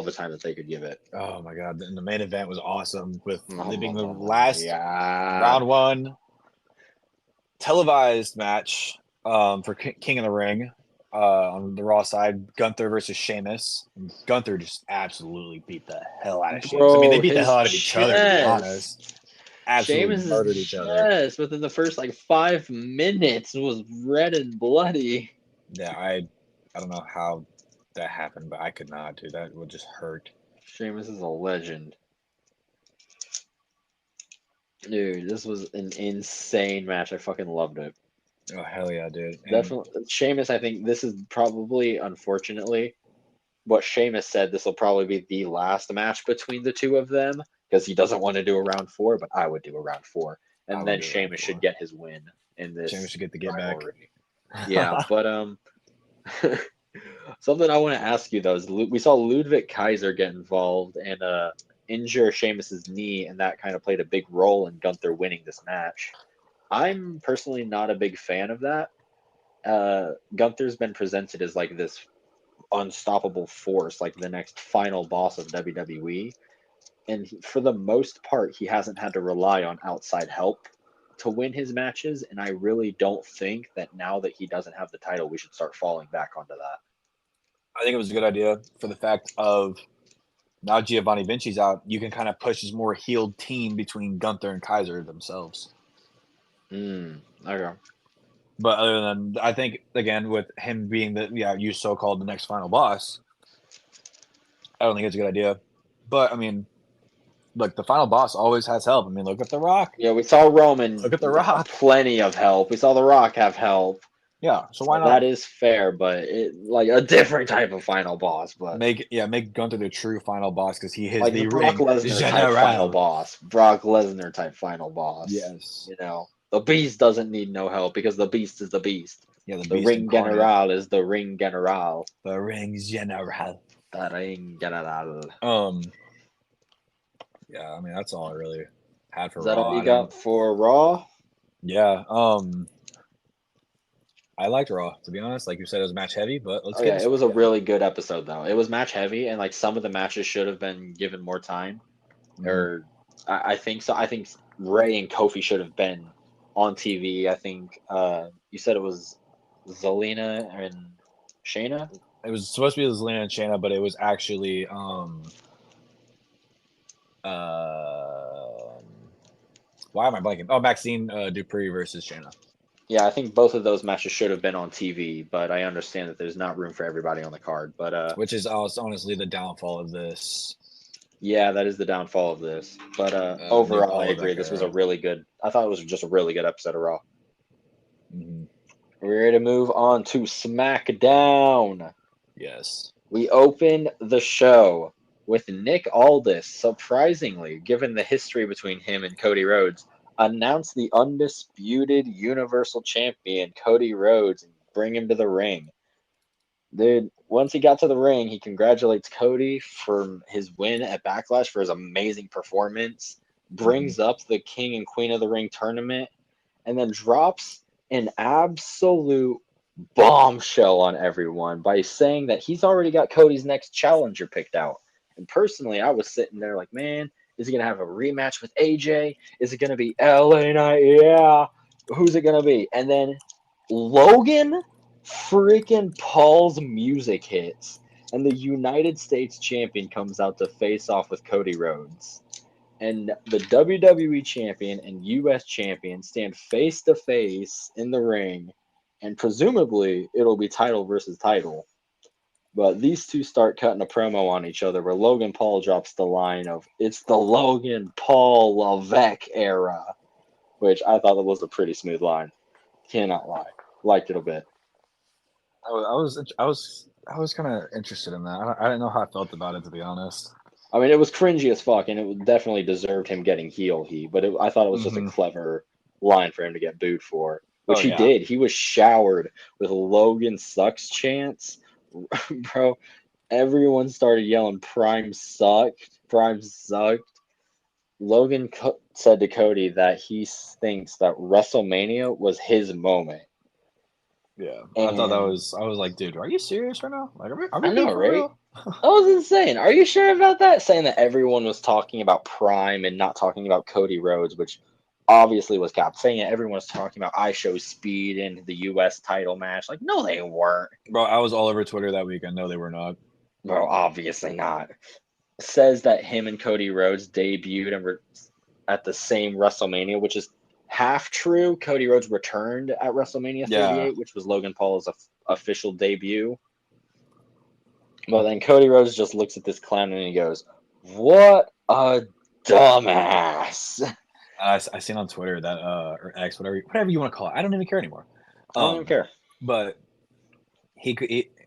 the time that they could give it. Oh my god! And the main event was awesome with Oh, it being the last yeah. round one televised match for King of the Ring on the Raw side. Gunther versus Sheamus. Gunther just absolutely beat the hell out of Sheamus. I mean, they Bro, beat the his hell out of each other, to be honest. chest. Absolutely murdered Sheamus's each other. chest within the first like 5 minutes was red and bloody. Yeah, I don't know how that happened, but I could not, dude. That would just hurt. Sheamus is a legend. Dude, this was an insane match. I fucking loved it. Oh hell yeah, dude. And Definitely, Sheamus. I think this is probably, unfortunately, what Sheamus said. This will probably be the last match between the two of them because he doesn't want to do a round 4, but I would do a round 4, I and would then do a round Sheamus 4. should get his win in this Sheamus should get the get rivalry. back. Yeah, but something I want to ask you though is we saw Ludwig Kaiser get involved and injure Sheamus's knee, and that kind of played a big role in Gunther winning this match. I'm personally not a big fan of that. Gunther's been presented as like this unstoppable force, like the next final boss of WWE, and for the most part, he hasn't had to rely on outside help to win his matches. And I really don't think that now that he doesn't have the title, we should start falling back onto that. I think it was a good idea for the fact of now Giovanni Vinci's out. You can kind of push his more healed team between Gunther and Kaiser themselves. Okay. But other than, I think again with him being you so-called the next final boss, I don't think it's a good idea. But I mean, look, the final boss always has help. I mean, look at The Rock. Yeah, we saw Roman Look at The Rock. plenty of help. We saw The Rock have help. Yeah, so why not? That is fair, but like a different type of final boss. But make Gunther the true final boss because he is like the Brock ring Lesnar type general. final boss. Brock Lesnar type final boss. Yes. You know, the Beast doesn't need no help because the Beast is the Beast. Yeah, the Ring incarnate. General is the Ring General. The Ring General. The Ring General. Yeah, I mean that's all I really had for Is that Raw. all you got for Raw? Yeah. I liked Raw, to be honest. Like you said, it was match heavy, but let's get it was a really good episode though. It was match heavy, and like some of the matches should have been given more time. Or I think so. I think Ray and Kofi should have been on TV. I think you said it was Zelina and Shayna. It was supposed to be Zelina and Shayna, but it was actually why am I blanking? Oh, Maxine Dupree versus Shayna. Yeah, I think both of those matches should have been on TV, but I understand that there's not room for everybody on the card. But which is honestly the downfall of this. Yeah, that is the downfall of this. But overall, I agree. This was a really good. I thought it was just a really good episode of Raw. Mm-hmm. We're ready to move on to Smackdown. Yes. We open the show with Nick Aldis, surprisingly, given the history between him and Cody Rhodes, announced the undisputed Universal Champion, Cody Rhodes, and bring him to the ring. Dude, once he got to the ring, he congratulates Cody for his win at Backlash, for his amazing performance, brings up the King and Queen of the Ring tournament, and then drops an absolute bombshell on everyone by saying that he's already got Cody's next challenger picked out. And personally, I was sitting there like, man, is he going to have a rematch with AJ? Is it going to be LA Knight? Yeah. Who's it going to be? And then Logan freaking Paul's music hits, and the United States champion comes out to face off with Cody Rhodes. And the WWE champion and US champion stand face to face in the ring, and presumably it'll be title versus title. But these two start cutting a promo on each other where Logan Paul drops the line of, "It's the Logan Paul Levesque era," which I thought that was a pretty smooth line. Cannot lie. Liked it a bit. I was kind of interested in that. I didn't know how I felt about it, to be honest. I mean, it was cringy as fuck, and it definitely deserved him getting heel heat. But I thought it was just a clever line for him to get booed for, which he did. He was showered with Logan sucks chants, bro. Everyone started yelling, Prime sucked. Prime sucked. Logan said to Cody that he thinks that WrestleMania was his moment. Yeah, I thought that And was. I was like, dude, are you serious right now? Like, are we I being know, for right? real? That was insane. Are you sure about that? Saying that everyone was talking about Prime and not talking about Cody Rhodes, which obviously was cap. Saying that everyone was talking about I Show Speed and the U.S. title match. Like, no, they weren't. Bro, I was all over Twitter that weekend. No, they were not. Bro, obviously not. Says that him and Cody Rhodes debuted and were at the same WrestleMania, which is half true. Cody Rhodes returned at WrestleMania Yeah, 38, which was Logan Paul's official debut. But then Cody Rhodes just looks at this clown and he goes, "What a dumbass!" I seen on Twitter that or X, whatever you want to call it. I don't even care anymore. I don't even care. But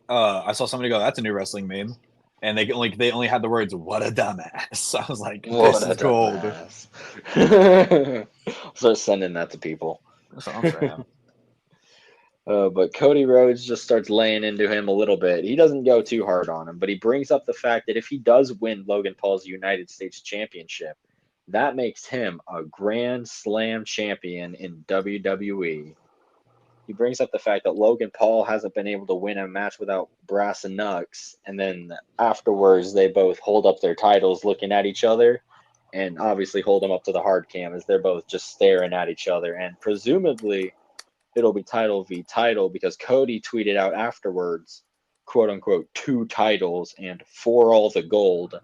I saw somebody go, "That's a new wrestling meme," and they only had the words "What a dumbass." I was like, What "This a is gold." dumbass! Start sending that to people. That's what I'm saying. But Cody Rhodes just starts laying into him a little bit. He doesn't go too hard on him, but he brings up the fact that if he does win Logan Paul's United States Championship, that makes him a Grand Slam champion in WWE. He brings up the fact that Logan Paul hasn't been able to win a match without brass and knucks, and then afterwards they both hold up their titles looking at each other, and obviously hold them up to the hard cam as they're both just staring at each other, and presumably it'll be title v title because Cody tweeted out afterwards, quote unquote, 2 titles and for all the gold.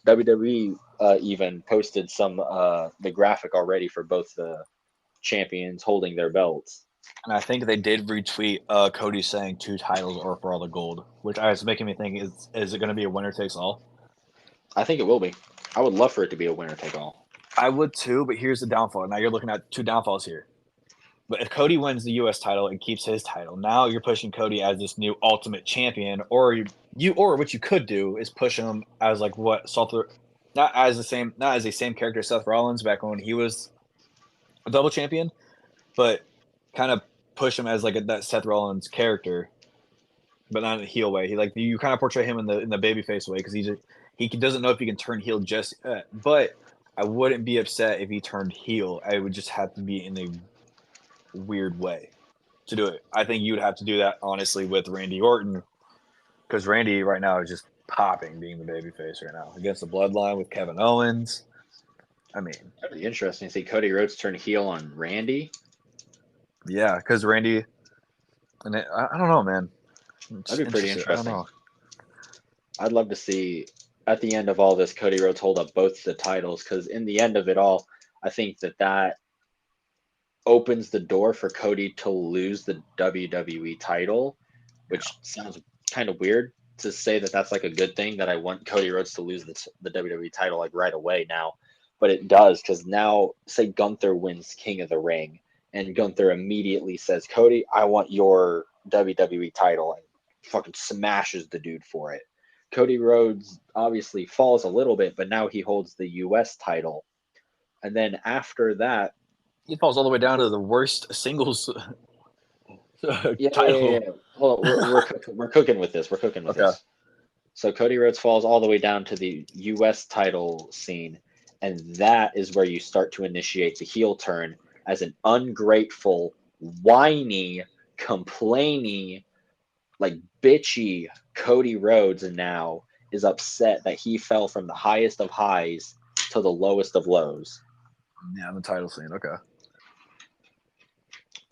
WWE even posted the graphic already for both the champions holding their belts. And I think they did retweet Cody saying 2 titles or for all the gold, which is making me think: is it going to be a winner takes all? I think it will be. I would love for it to be a winner take all. I would too, but here's the downfall. Now you're looking at 2 downfalls here. But if Cody wins the U.S. title and keeps his title, now you're pushing Cody as this new Ultimate Champion, or or what you could do is push him as like what not as the same character as Seth Rollins back when he was a double champion, but kind of push him as like that Seth Rollins character, but not in a heel way. He like you kind of portray him in the babyface way because he doesn't know if he can turn heel just yet. But I wouldn't be upset if he turned heel. I would just have to be in a weird way to do it. I think you'd have to do that honestly with Randy Orton because Randy right now is just popping being the babyface right now against the Bloodline with Kevin Owens. I mean, That'd be interesting to see Cody Rhodes turn heel on Randy. yeah, because Randy, and I don't know, man. That'd be pretty I don't interesting. know. I'd love to see at the end of all this Cody Rhodes hold up both the titles because in the end of it all, I think that opens the door for Cody to lose the WWE title, which sounds kind of weird to say that that's like a good thing that I want Cody Rhodes to lose the WWE title like right away now, but it does because now say Gunther wins King of the Ring and Gunther immediately says, Cody, I want your WWE title and fucking smashes the dude for it. Cody Rhodes obviously falls a little bit, but now he holds the US title. And then after that, He falls all the way down to the worst singles yeah, title. Well, we're cooking with this. We're cooking with Okay. this. So Cody Rhodes falls all the way down to the U.S. title scene, and that is where you start to initiate the heel turn as an ungrateful, whiny, complaining, like bitchy Cody Rhodes now is upset that he fell from the highest of highs to the lowest of lows. Yeah, the title scene. Okay.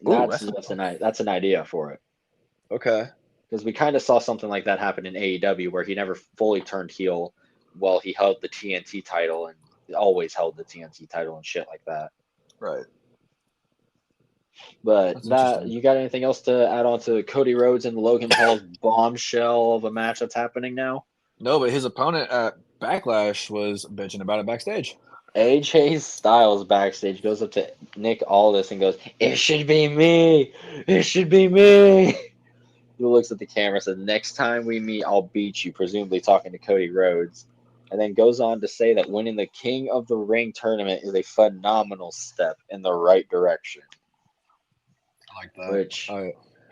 That's an idea for it. Okay. Because we kind of saw something like that happen in AEW where he never fully turned heel while he held the TNT title and always held the TNT title and shit like that. Right. But That's that interesting. you got anything else to add on to Cody Rhodes and Logan Paul's bombshell of a match that's happening now? No, but his opponent at Backlash was bitching about it backstage. AJ Styles backstage goes up to Nick Aldis and goes, "It should be me. It should be me." He looks at the camera and says, "Next time we meet, I'll beat you," presumably talking to Cody Rhodes. And then goes on to say that winning the King of the Ring tournament is a phenomenal step in the right direction. I like that. Which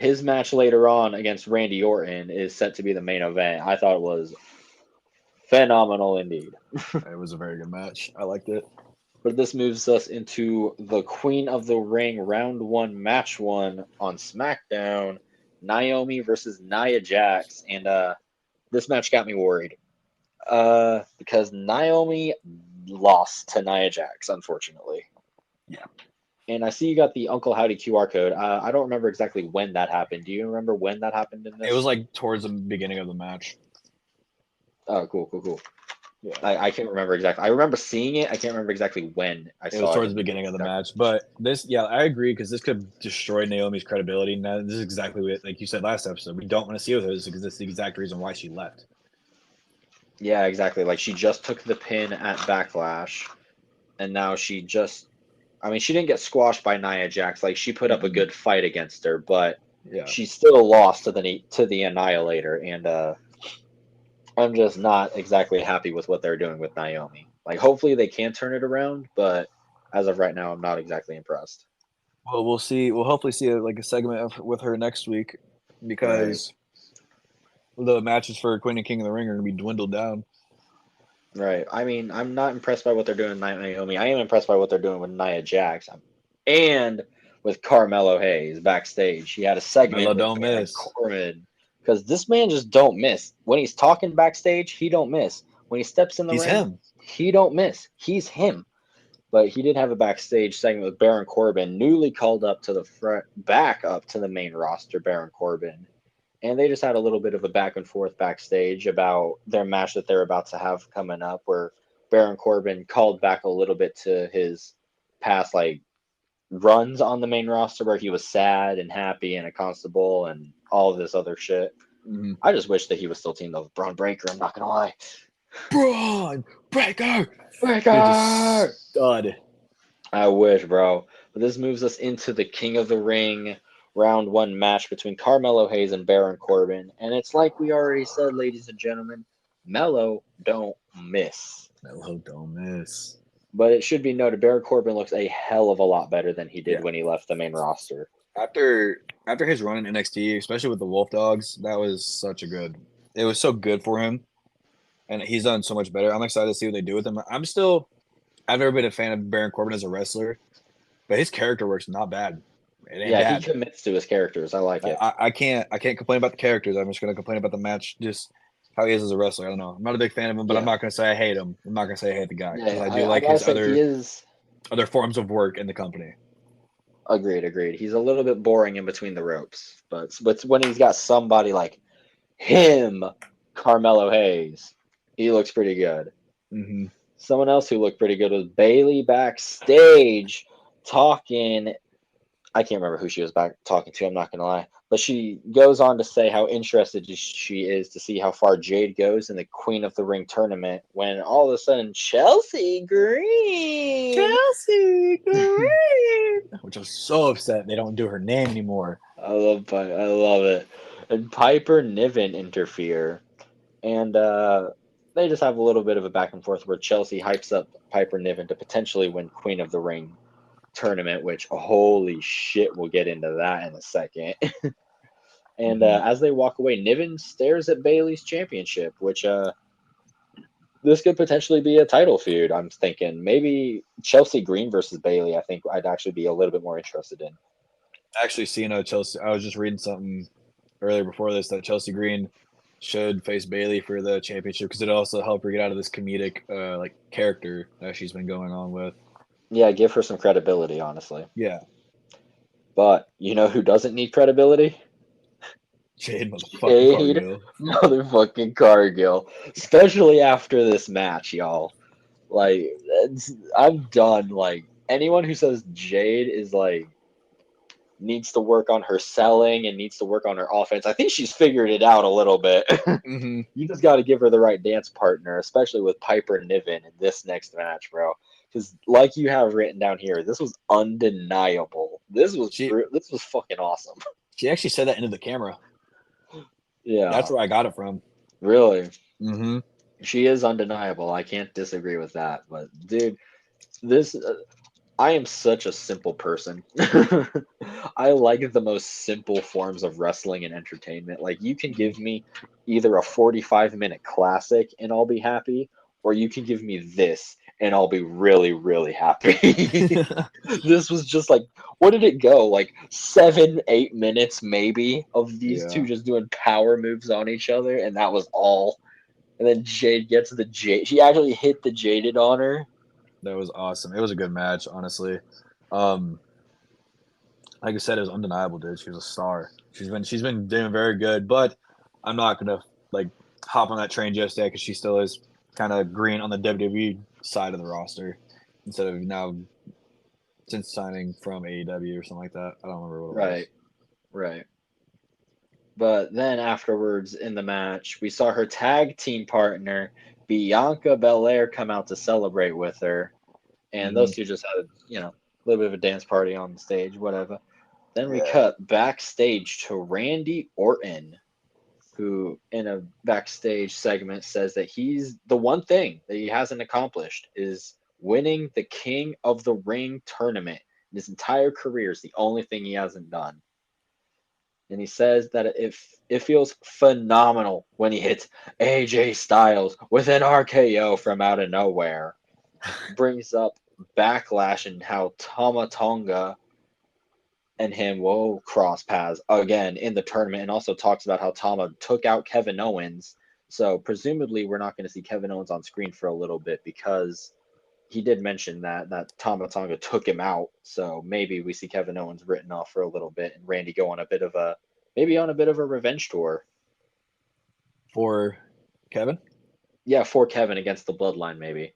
his match later on against Randy Orton is set to be the main event. I thought it was phenomenal indeed. It was a very good match. I liked it. But this moves us into the Queen of the Ring round 1, match 1 on SmackDown. Naomi versus Nia Jax. And this match got me worried. Because Naomi lost to Nia Jax, unfortunately. Yeah. And I see you got the Uncle Howdy QR code. I don't remember exactly when that happened. Do you remember when that happened in this? It was like towards the beginning of the match. Oh, cool. Yeah. I can't remember exactly. I remember seeing it. I can't remember exactly when I saw it. It was towards the beginning of the match. But this, yeah, I agree because this could destroy Naomi's credibility. Now, this is exactly what, like you said last episode, we don't want to see with her because this is the exact reason why she left. Yeah, exactly. Like she just took the pin at Backlash, and now she just. I mean, she didn't get squashed by Nia Jax. Like she put up a good fight against her, but she still lost to the Annihilator, and I'm just not exactly happy with what they're doing with Naomi. Like, hopefully they can turn it around, but as of right now, I'm not exactly impressed. Well, we'll see. We'll hopefully see a segment with her next week because the matches for Queen and King of the Ring are going to be dwindled down. Right. I mean, I'm not impressed by what they're doing with Naomi. I am impressed by what they're doing with Nia Jax and with Carmelo Hayes backstage. He had a segment with don't Baron miss. Corbin because this man just don't miss. When he's talking backstage, he don't miss. When he steps in the He's ring, him. he don't miss. He's him. But he did have a backstage segment with Baron Corbin, newly called up to the front, back up to the main roster, Baron Corbin. And they just had a little bit of a back and forth backstage about their match that they're about to have coming up, where Baron Corbin called back a little bit to his past like runs on the main roster where he was sad and happy and a constable and all of this other shit. Mm-hmm. I just wish that he was still teamed up with Braun Breaker, I'm not gonna lie. Braun Breaker! Breaker! Stud. I wish, bro. But this moves us into the King of the Ring round 1 match between Carmelo Hayes and Baron Corbin. And it's like we already said, ladies and gentlemen, Melo don't miss. Melo don't miss. But it should be noted, Baron Corbin looks a hell of a lot better than he did when he left the main roster. After his run in NXT, especially with the Wolf Dogs, that was it was so good for him. And he's done so much better. I'm excited to see what they do with him. I've never been a fan of Baron Corbin as a wrestler, but his character work's not bad. He commits to his characters. I like it. I can't complain about the characters. I'm just going to complain about the match, just how he is as a wrestler. I don't know. I'm not a big fan of him, but I'm not going to say I hate him. I'm not going to say I hate the guy because I do like his other forms of work in the company. Agreed. He's a little bit boring in between the ropes, but when he's got somebody like him, Carmelo Hayes, he looks pretty good. Mm-hmm. Someone else who looked pretty good was Bayley backstage talking. I can't remember who she was talking to. I'm not gonna lie, but she goes on to say how interested she is to see how far Jade goes in the Queen of the Ring tournament. When all of a sudden Chelsea Green, which I'm so upset they don't do her name anymore. I love it. And Piper Niven interfere, and they just have a little bit of a back and forth where Chelsea hypes up Piper Niven to potentially win Queen of the Ring tournament, which holy shit, we'll get into that in a second. And as they walk away, Niven stares at Bayley's championship, which this could potentially be a title feud. I'm thinking maybe Chelsea Green versus Bayley. I think I'd actually be a little bit more interested in. Actually, seeing Chelsea, I was just reading something earlier before this that Chelsea Green should face Bayley for the championship because it'll also help her get out of this comedic like character that she's been going on with. Yeah, give her some credibility, honestly. Yeah. But you know who doesn't need credibility? Jade motherfucking Cargill. Especially after this match, y'all. Like, I'm done. Like, anyone who says Jade is like needs to work on her selling and needs to work on her offense, I think she's figured it out a little bit. Mm-hmm. You just got to give her the right dance partner, especially with Piper Niven in this next match, bro. Because, like you have written down here, this was undeniable. This was fucking awesome. She actually said that into the camera. Yeah, that's where I got it from. Really? Mm-hmm. She is undeniable. I can't disagree with that. But dude, this I am such a simple person. I like the most simple forms of wrestling and entertainment. Like, you can give me either a 45-minute classic and I'll be happy, or you can give me this and I'll be really, really happy. This was just like, what did it go? Like 7, 8 minutes maybe of these two Yeah, just doing power moves on each other, and that was all. And then Jade gets the Jade. She actually hit the Jaded on her. that was awesome. It was a good match, honestly. Um, like I said, it was undeniable, dude. She was a star. She's been doing very good, but I'm not gonna like hop on that train just yet because she still is kind of green on the WWE side of the roster instead of now since signing from AEW or something like that. I don't remember what it was. Right, right. But then afterwards in the match, we saw her tag team partner, Bianca Belair, come out to celebrate with her. And Mm-hmm. those two just had, a little bit of a dance party on the stage, whatever. Then we Yeah. cut backstage to Randy Orton, who in a backstage segment says that he's the one thing that he hasn't accomplished is winning the King of the Ring tournament. His entire career is the only thing he hasn't done. And he says that it feels phenomenal when he hits AJ Styles with an RKO from out of nowhere. Brings up Backlash and how Tama Tonga and him will cross paths again in the tournament, and also talks about how Tama took out Kevin Owens. So presumably we're not going to see Kevin Owens on screen for a little bit because he did mention that Tama Tonga took him out. So maybe we see Kevin Owens written off for a little bit and Randy go on a bit of a revenge tour. For Kevin, Yeah, for Kevin against the Bloodline maybe.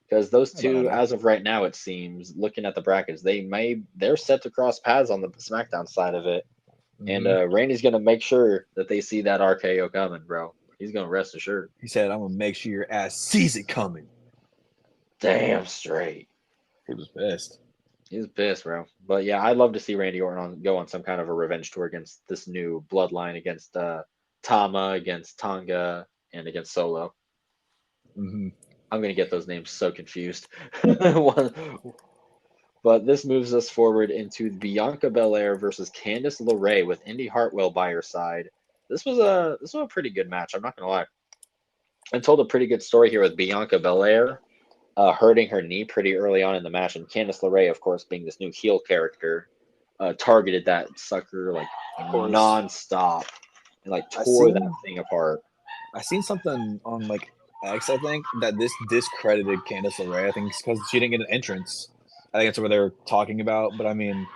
Because those I don't two, know. as of right now, it seems, looking at the brackets, they're set to cross paths on the SmackDown side of it. And Mm-hmm. Randy's gonna make sure that they see that RKO coming, bro. He's gonna rest assured. He said, "I'm gonna make sure your ass sees it coming." Damn straight. He was pissed. He's pissed, bro. But yeah, I'd love to see Randy Orton go on some kind of a revenge tour against this new bloodline, against Tama, against Tonga, and against Solo. Mm-hmm. I'm gonna get those names so confused. But this moves us forward into Bianca Belair versus Candice LeRae with Indy Hartwell by her side. This was a pretty good match. I'm not gonna lie. I told a pretty good story here with Bianca Belair hurting her knee pretty early on in the match, and Candice LeRae, of course, being this new heel character, targeted that sucker like Of course, nonstop and like I tore that seen thing apart. I seen something on like X. I think that this discredited Candice LeRae. I think because she didn't get an entrance. I think that's what they're talking about. But I mean,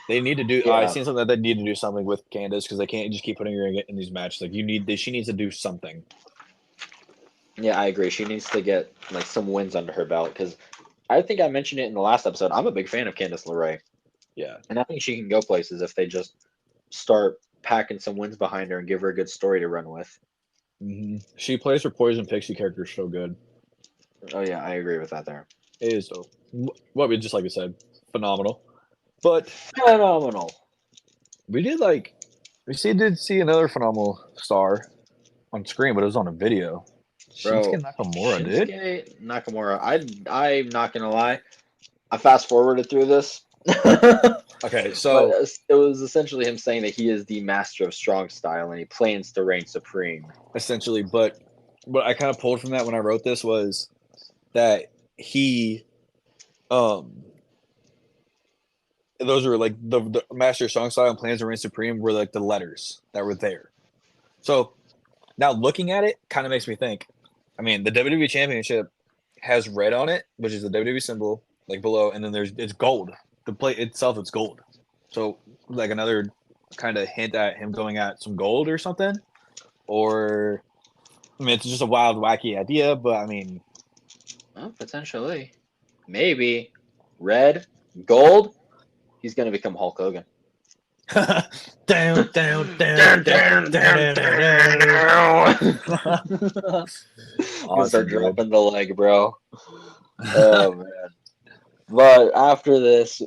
they need to do. I Yeah, seen something that they need to do something with Candice because they can't just keep putting her in these matches. Like she needs to do something. yeah, I agree. She needs to get like some wins under her belt because I think I mentioned it in the last episode. I'm a big fan of Candice LeRae. Yeah. And I think she can go places if they just start packing some wins behind her and give her a good story to run with. She plays her Poison Pixie character so good. Oh yeah, I agree with that there. It is so what we just like I said, phenomenal. But Phenomenal. we did see another phenomenal star on screen, but it was on a video. Bro, Shinsuke Nakamura, dude. Shinsuke Nakamura. I'm not gonna lie. I fast forwarded through this. But Okay, so it was essentially him saying that he is the master of strong style and he plans to reign supreme. essentially, but what I kind of pulled from that when I wrote this was that he, um, those were like the master song style and plans to reign supreme were like the letters that were there. So now looking at it, kind of makes me think. I mean, the WWE Championship has red on it, which is the WWE symbol, like below, and then it's gold. The plate itself, it's gold. So like another kind of hint at him going at some gold or something, or I mean, it's just a wild, wacky idea, but I mean, Well, potentially. Maybe. Red, gold, he's gonna become Hulk Hogan. down, down, down, Down, down, down, down, down, down, down, down. You start Awesome, dude. dropping the leg, bro. Oh man. But after this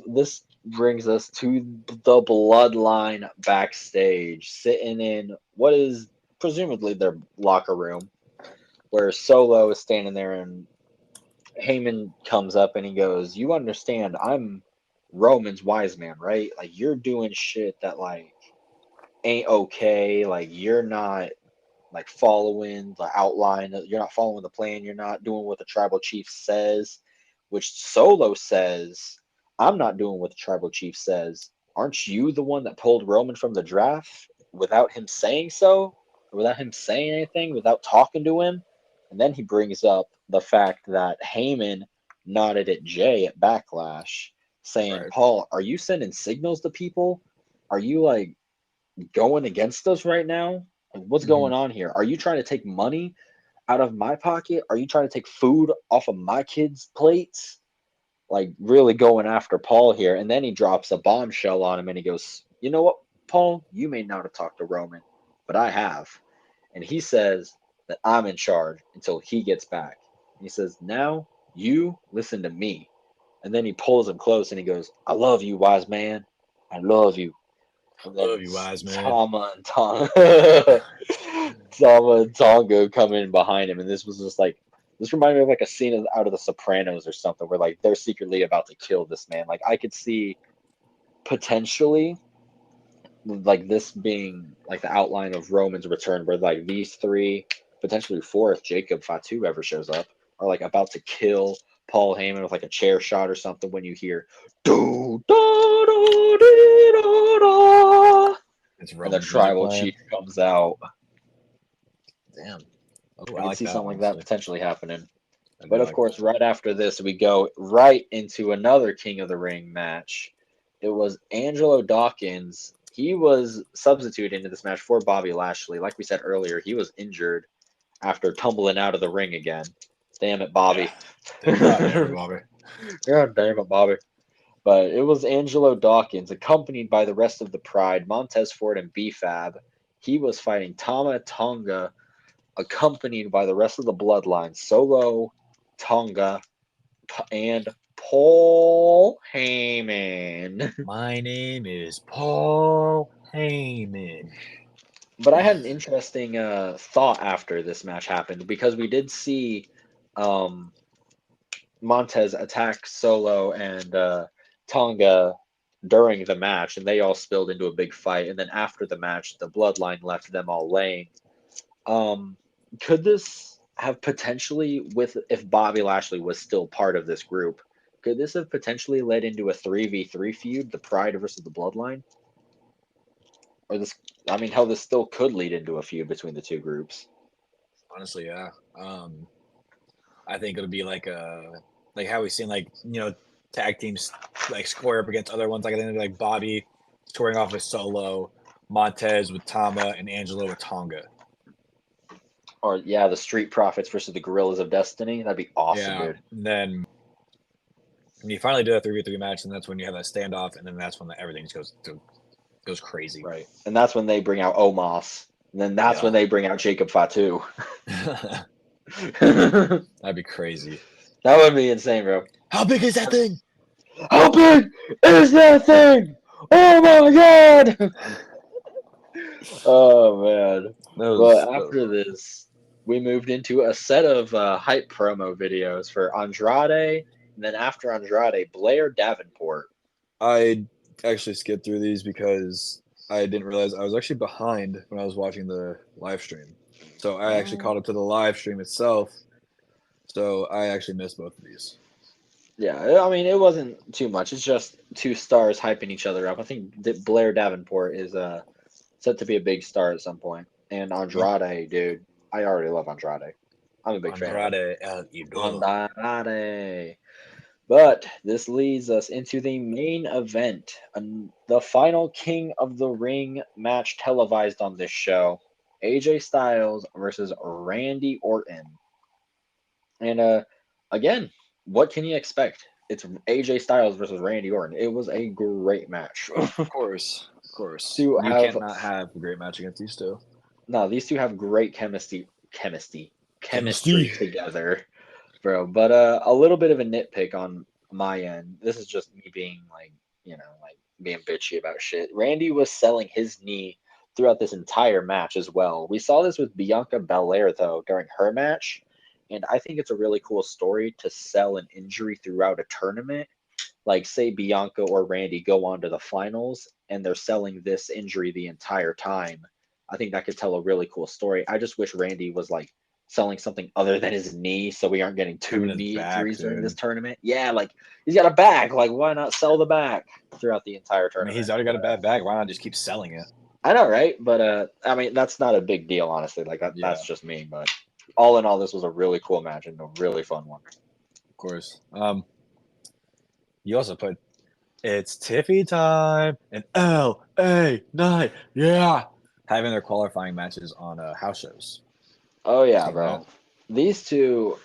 brings us to the Bloodline backstage, sitting in what is presumably their locker room, where Solo is standing there and Heyman comes up and he goes, "You understand? I'm Roman's wise man, right? Like you're doing shit that like ain't okay. Like you're not like following the outline. You're not following the plan. You're not doing what the tribal chief says." Which Solo says, "I'm not doing what the tribal chief says. Aren't you the one that pulled Roman from the draft without him saying so? Without him saying anything, without talking to him?" And then he brings up the fact that Heyman nodded at Jay at Backlash, saying, Right. "Paul, are you sending signals to people? Are you like going against us right now? Like, what's Hmm. going on here? Are you trying to take money out of my pocket? Are you trying to take food off of my kids' plates?" Like really going after Paul here. And then he drops a bombshell on him and he goes, "You know what, Paul? You may not have talked to Roman, but I have." And he says that I'm in charge until he gets back. And he says, "Now you listen to me." And then he pulls him close and he goes, "I love you, wise man. I love you." And then Love you, wise man. Tama and Tonga, Tama and Tonga come in behind him, and this was just like this reminded me of like a scene out of The Sopranos or something, where like they're secretly about to kill this man. Like I could see potentially like this being like the outline of Roman's return, where like these three, potentially four if Jacob Fatu ever shows up, are like about to kill Paul Heyman with like a chair shot or something. When you hear do do do dee, do, do, It's and the Roman's music tribal playing. chief comes out. Damn. Oh, I I can like see that, something like that honestly. potentially happening. I But do of like course, that. right after this, we go right into another King of the Ring match. It was Angelo Dawkins. He was substituted into this match for Bobby Lashley. Like we said earlier, he was injured after tumbling out of the ring again. Damn it, Yeah. Bobby. God damn it, God Bobby. damn it, Bobby. But it was Angelo Dawkins, accompanied by the rest of the Pride, Montez Ford and B-Fab. He was fighting Tama Tonga, accompanied by the rest of the Bloodline, Solo, Tonga, and Paul Heyman. My name is Paul Heyman. But I had an interesting thought after this match happened, because we did see um, Montez attack Solo and Tonga during the match, and they all spilled into a big fight. And then after the match, the Bloodline left them all laying. Um, could this have potentially, with if Bobby Lashley was still part of this group, could this have potentially led into a 3v3 feud, the Pride versus the Bloodline? Or this, I mean, how this still could lead into a feud between the two groups. Honestly, yeah. I think it'll be like how we've seen tag teams like square up against other ones. Like I think it'll be like Bobby scoring off with Solo, Montez with Tama, and Angelo with Tonga. Or yeah, the Street Profits versus the Gorillas of Destiny. That'd be awesome, Yeah. dude. And then when you finally do a 3v3 match, and that's when you have that standoff, and then that's when everything goes crazy. Right. And that's when they bring out Omos. And then that's when Yeah. they bring out Jacob Fatu. That'd That be crazy. would be insane, bro. How big is that thing? How big is that thing? Oh my god! Oh man. That was, But after this, we moved into a set of hype promo videos for Andrade, and then after Andrade, Blair Davenport. I actually skipped through these because I didn't realize I was actually behind when I was watching the live stream. So I actually caught up to the live stream itself. So I actually missed both of these. Yeah, I mean, it wasn't too much. It's just two stars hyping each other up. I think Blair Davenport is set to be a big star at some point. And Andrade, dude, I already love Andrade. I'm a big fan of him. Andrade El Idolo. Andrade. But this leads us into the main event, the final King of the Ring match televised on this show: AJ Styles versus Randy Orton. And again, what can you expect? It's AJ Styles versus Randy Orton. It was a great match. Of course. Of course. to You have can't not have a great match against these two. No, these two have great chemistry Chemistry. together, bro. But a little bit of a nitpick on my end. This is just me being like, like being bitchy about shit. Randy was selling his knee throughout this entire match as well. We saw this with Bianca Belair though during her match, and I think it's a really cool story to sell an injury throughout a tournament. Like, say Bianca or Randy go on to the finals and they're selling this injury the entire time. I think that could tell a really cool story. I just wish Randy was like selling something other than his knee so we aren't getting two Having his knee back, injuries during this dude. tournament. Yeah, like he's got a back. Like, why not sell the back throughout the entire I mean, tournament? he's already got a bad back. Why not just keep selling it? I know, right? But I mean, that's not a big deal, honestly. Like Yeah, that's just me. But all in all, this was a really cool match and a really fun one. of course. You also put it's Tiffy time and LA Night. Yeah, having their qualifying matches on house shows. Oh yeah, Seen that? bro. These two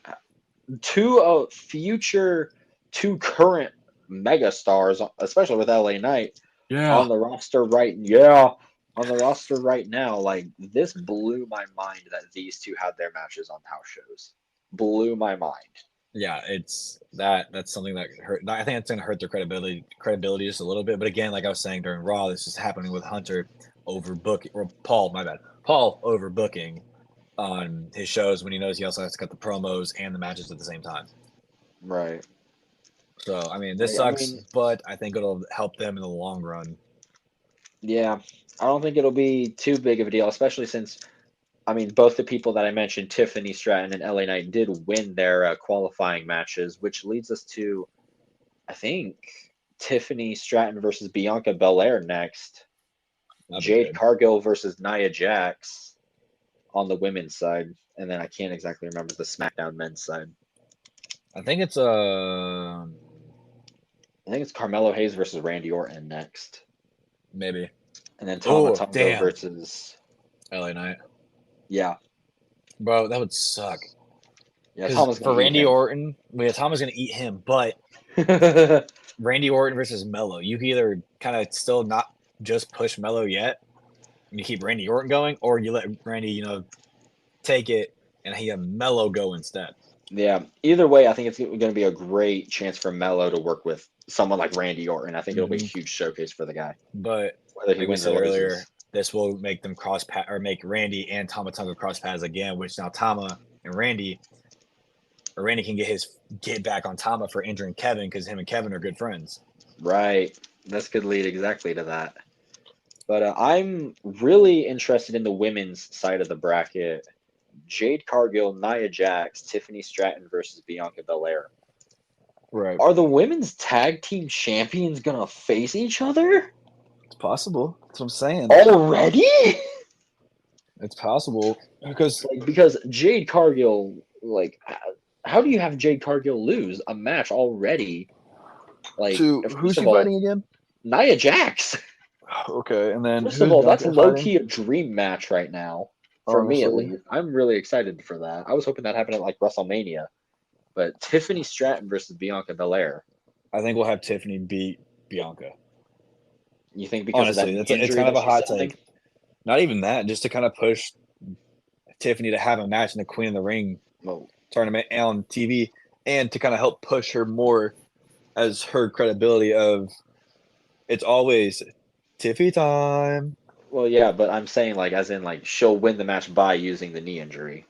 future, two current mega stars, especially with LA Knight Yeah, on the roster right. Yeah, on the roster right now. Like this blew my mind that these two had their matches on house shows. Blew my mind. yeah. It's that's something that hurt. I think it's gonna hurt their credibility just a little bit. But again, like I was saying during Raw, this is happening with Hunter overbooking or Paul. My bad. Paul overbooking on his shows when he knows he also has to cut the promos and the matches at the same time. Right. So I mean, this I sucks, mean, but I think it'll help them in the long run. yeah. I don't think it'll be too big of a deal, especially since I mean, both the people that I mentioned, Tiffany Stratton and LA Knight, did win their qualifying matches, which leads us to, I think, Tiffany Stratton versus Bianca Belair next. That'd be Jade good. Cargill versus Nia Jax on the women's side. And then I can't exactly remember the SmackDown men's side. I think it's I think it's Carmelo Hayes versus Randy Orton next. maybe. And then Tama Oh Tonga damn, versus, LA Knight, yeah. bro, that would suck. Yeah, Because Tama's for going to eat Randy him. Orton, yeah, Thomas gonna eat him, but Randy Orton versus Mello, you can either kind of still not just push Mello yet, and you keep Randy Orton going, or you let Randy, take it and he have Mello go instead. Yeah, either way, I think it's going to be a great chance for Melo to work with someone like Randy Orton. I think it'll be a Mm-hmm. huge showcase for the guy, But whether he like we wins or said earlier, loses. this will make them cross path or make Randy and Tama Tonga cross paths again, which now Tama and Randy or Randy can get back on Tama for injuring Kevin because him and Kevin are good friends. Right. This could lead exactly to that. But I'm really interested in the women's side of the bracket. Jade Cargill, Nia Jax, Tiffany Stratton versus Bianca Belair. Right. Are the women's tag team champions going to face each other It's possible. That's what I'm saying. already? It's possible because Like, because Jade Cargill, like, how do you have Jade Cargill lose a match already? Like, to who's first she of all, fighting again? Nia Jax. Okay, and then First of who's all, that's Bianca low fighting? key a dream match right now for me at Honestly, least. I'm really excited for that. I was hoping that happened at like WrestleMania, but Tiffany Stratton versus Bianca Belair. I think we'll have Tiffany beat Bianca. You think because of that Honestly, knee it's injury kind of that a she's hot selling? take. Not even that, just to kind of push Tiffany to have a match in the Queen of the Ring Well, tournament on TV, and to kind of help push her more as her credibility of it's always Tiffy time. well, yeah, but I'm saying like as in like she'll win the match by using the knee injury.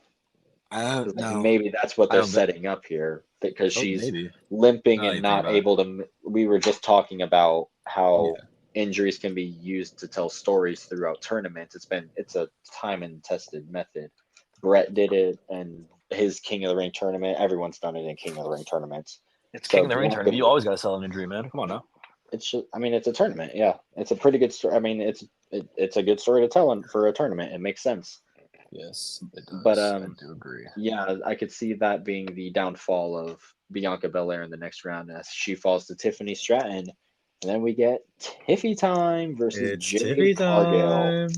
I 'Cause, don't like know. maybe that's what I they're don't think. setting up here because Oh, she's maybe. limping Now that and you think not about it. able to. We were just talking about how Yeah. injuries can be used to tell stories throughout tournaments. It's a time and tested method. Brett did it and his King of the Ring tournament. Everyone's done it in King of the Ring tournaments. It's King So of the Ring Bianca, tournament. You always got to sell an injury, man. Come on now. I mean, it's a tournament. Yeah, it's a pretty good story. I mean, it's a good story to tell for a tournament. It makes sense. Yes, it But does. I do agree. yeah, I could see that being the downfall of Bianca Belair in the next round as she falls to Tiffany Stratton. And then we get Tiffy time versus It's Jade Tiffy Cargill, time.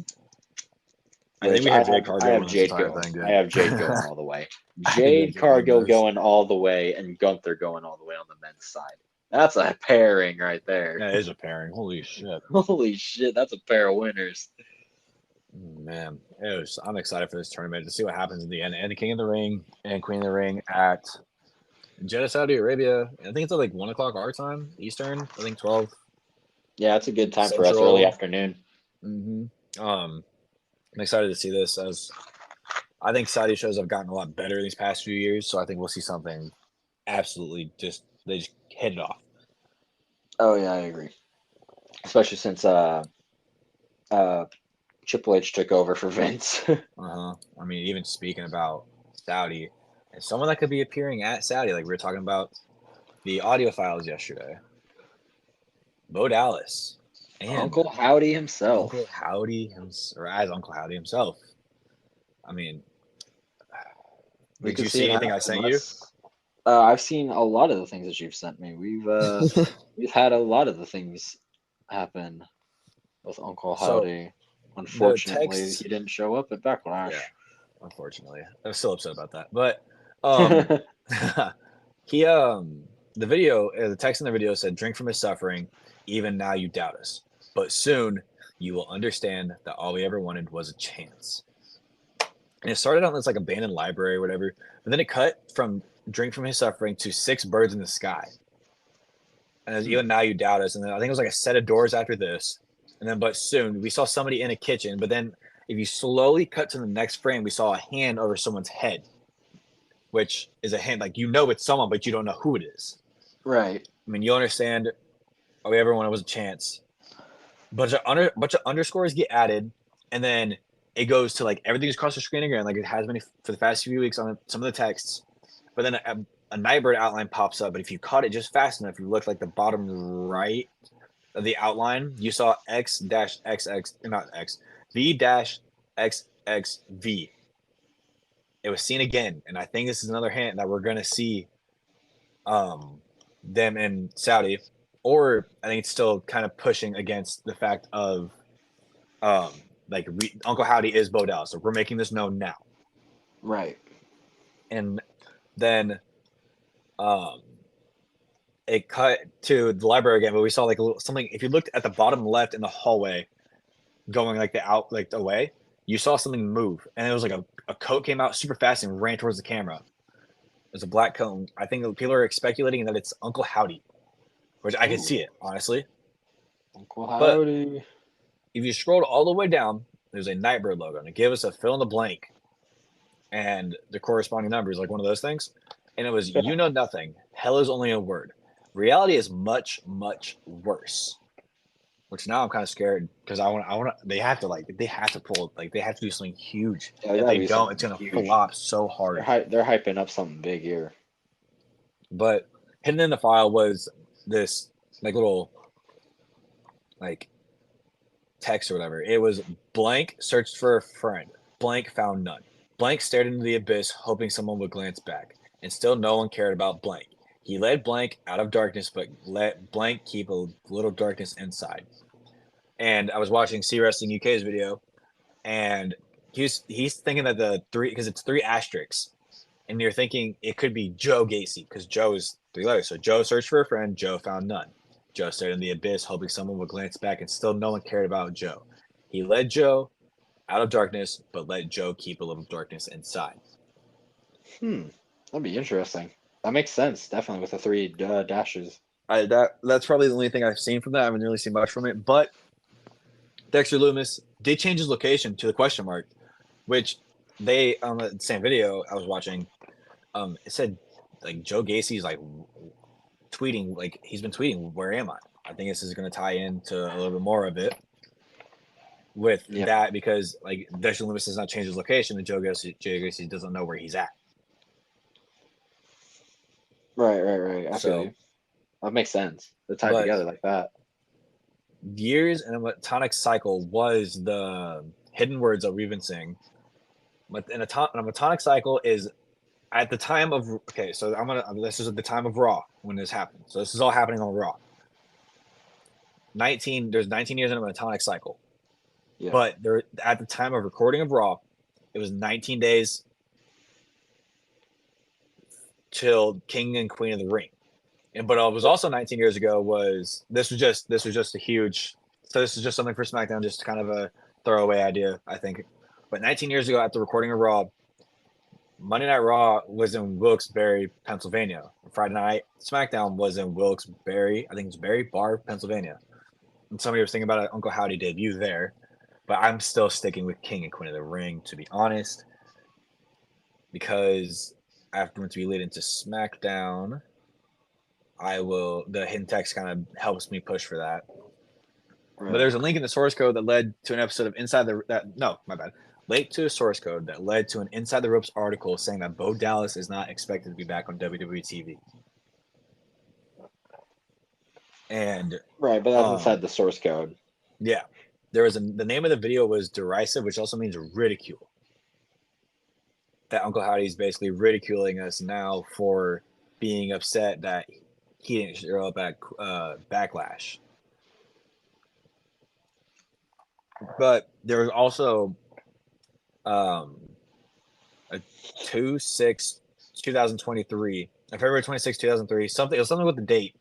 I think which we have Jade I Cargill have win this Jade entire going. thing, I dude. have Jade going all the way. I think we have Jade Jade winning Cargill this. going all the way and Gunther going all the way on the men's side. That's a pairing right there. That is a pairing. Holy shit. Holy shit, that's a pair of winners. Man, I'm excited for this tournament to see what happens in the end. And the King of the Ring and Queen of the Ring at Jeddah, Saudi Arabia. I think it's at like 1 o'clock our time, Eastern. I think 12 Yeah, it's a good time for us early Central. afternoon. I'm excited to see this as I think Saudi shows have gotten a lot better these past few years, so I think we'll see something absolutely they just hit it off. Oh yeah, I agree. Especially since uh Triple H took over for Vince. I mean, even speaking about Saudi, and someone that could be appearing at Saudi, like we were talking about the audio files yesterday, Bo Dallas and Uncle Howdy Uncle himself. Howdy, or as Uncle Howdy himself. I mean, We did could you see see it anything I happen. sent you? I've seen a lot of the things that you've sent me. We've had a lot of the things happen with Uncle So Howdy. the Unfortunately, texts, he didn't show up at Backlash. yeah, unfortunately, I was still upset about that. But um, he the video, the text in the video said, "Drink from his suffering. Even now you doubt us, but soon you will understand that all we ever wanted was a chance." And it started out in this like abandoned library or whatever, but then it cut from "Drink from his suffering" to "Six birds in the sky." And as even now you doubt us. And then I think it was like a set of doors after this. And then, but soon we saw somebody in a kitchen. But then if you slowly cut to the next frame, we saw a hand over someone's head, which is a hand like it's someone, but you don't know who it is. Right. I mean, you understand. Oh, everyone was a chance. Bunch of underscores get added, and then it goes to like everything's across the screen again, like it has been for the past few weeks on some of the texts. But then a Nightbird outline pops up, but if you caught it just fast enough, you looked like the bottom right of the outline, you saw X dash XX, not X, V dash XXV. It was seen again, and I think this is another hint that we're gonna see them in Saudi, or I think it's still kind of pushing against the fact of Uncle Howdy is Bo Dallas, so we're making this known now. Right. And then um it cut to the library again, but we saw like a little something. If you looked at the bottom left in the hallway, going like the way, you saw something move, and it was like a coat came out super fast and ran towards the camera. It was a black coat. I think people are speculating that it's Uncle Howdy, which I could Ooh, see it honestly. Uncle But Howdy. if you scrolled all the way down, there's a Nightbird logo, and it gave us a fill in the blank and the corresponding numbers, like one of those things. And it was Yeah. you know nothing. Hell is only a word. Reality is much, much worse. Which now I'm kind of scared because they have to pull, like they have to do something huge. Yeah, there's If gotta they be don't, something it's gonna huge. flop so hard. They're hyping up something big here. But hidden in the file was this like little like text or whatever. It was blank searched for a friend. Blank found none. Blank stared into the abyss, hoping someone would glance back. And still no one cared about blank. He led blank out of darkness, but let blank keep a little darkness inside. And I was watching C Wrestling UK's video, and he's thinking that the three, because it's three asterisks, and you're thinking it could be Joe Gacy because Joe is three letters. So Joe searched for a friend. Joe found none. Joe stared in the abyss, hoping someone would glance back, and still no one cared about Joe. He led Joe out of darkness, but let Joe keep a little darkness inside. That'd be interesting. That makes sense, definitely with the three dashes. That's probably the only thing I've seen from that. I haven't really seen much from it, but Dexter Loomis did change his location to the question mark, which they on the same video I was watching. It said like Joe Gacy's like tweeting, like he's been tweeting, "Where am I?" I think this is going to tie into a little bit more of it with Yeah. that because like Dexter Loomis has not changed his location, and Joe Gacy doesn't know where he's at. Right. I feel So, you. That makes sense. They're tied but together like that. years and a metonic cycle was the hidden words that we've been seeing. But a metonic cycle is at the time of so this is at the time of Raw when this happened. So this is all happening on Raw. There's 19 years in a metonic cycle. Yeah. But there at the time of recording of Raw, it was 19 days till King and Queen of the Ring. But it was also 19 years ago. This was just a huge. So this is just something for SmackDown, just kind of a throwaway idea, I think. But 19 years ago, at the recording of Raw, Monday Night Raw was in Wilkes-Barre, Pennsylvania. Friday Night SmackDown was in Wilkes-Barre, I think it's Barre Bar, Pennsylvania. And somebody was thinking about an Uncle Howdy debut there, but I'm still sticking with King and Queen of the Ring, to be honest. because afterwards we lead into SmackDown. The hidden text kind of helps me push for that. But there's a link in the source code that led to an episode of link to a source code that led to an Inside the Ropes article saying that Bo Dallas is not expected to be back on WWE TV. And Right, but that's inside the source code. Yeah, the name of the video was derisive, which also means ridicule. That Uncle Howdy's basically ridiculing us now for being upset that he didn't show up at Backlash. But there was also a 2023, February 26, 2003, something. It was something with the date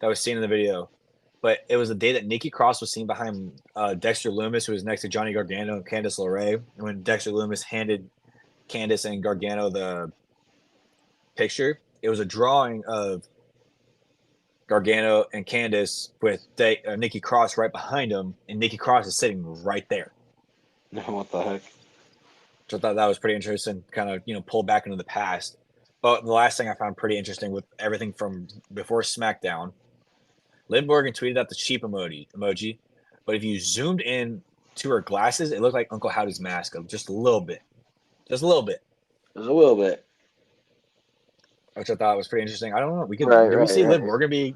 that was seen in the video. But it was the day that Nikki Cross was seen behind Dexter Lumis, who was next to Johnny Gargano and Candice LeRae. And when Dexter Lumis handed Candice and Gargano the picture, it was a drawing of Gargano and Candice with Nikki Cross right behind him, and Nikki Cross is sitting right there. What the heck? So I thought that was pretty interesting, kind of, pull back into the past. But the last thing I found pretty interesting with everything from before SmackDown, Liv Morgan tweeted out the sheep emoji, but if you zoomed in to her glasses, it looked like Uncle Howdy's mask, just a little bit. Just a little bit. Just a little bit. Which I thought was pretty interesting. I don't know. We see Liv Morgan be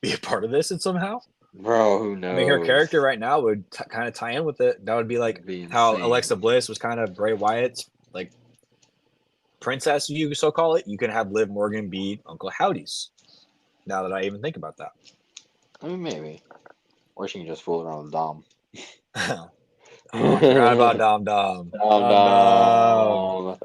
a part of this and somehow? Bro, who knows? I mean, her character right now would kind of tie in with it. That would be like how Alexa Bliss was kind of Bray Wyatt's like princess, you so call it. You can have Liv Morgan be Uncle Howdy's. Now that I even think about that. I mean, maybe. Or she can just fool around with Dom. I forgot about Dom. Dom.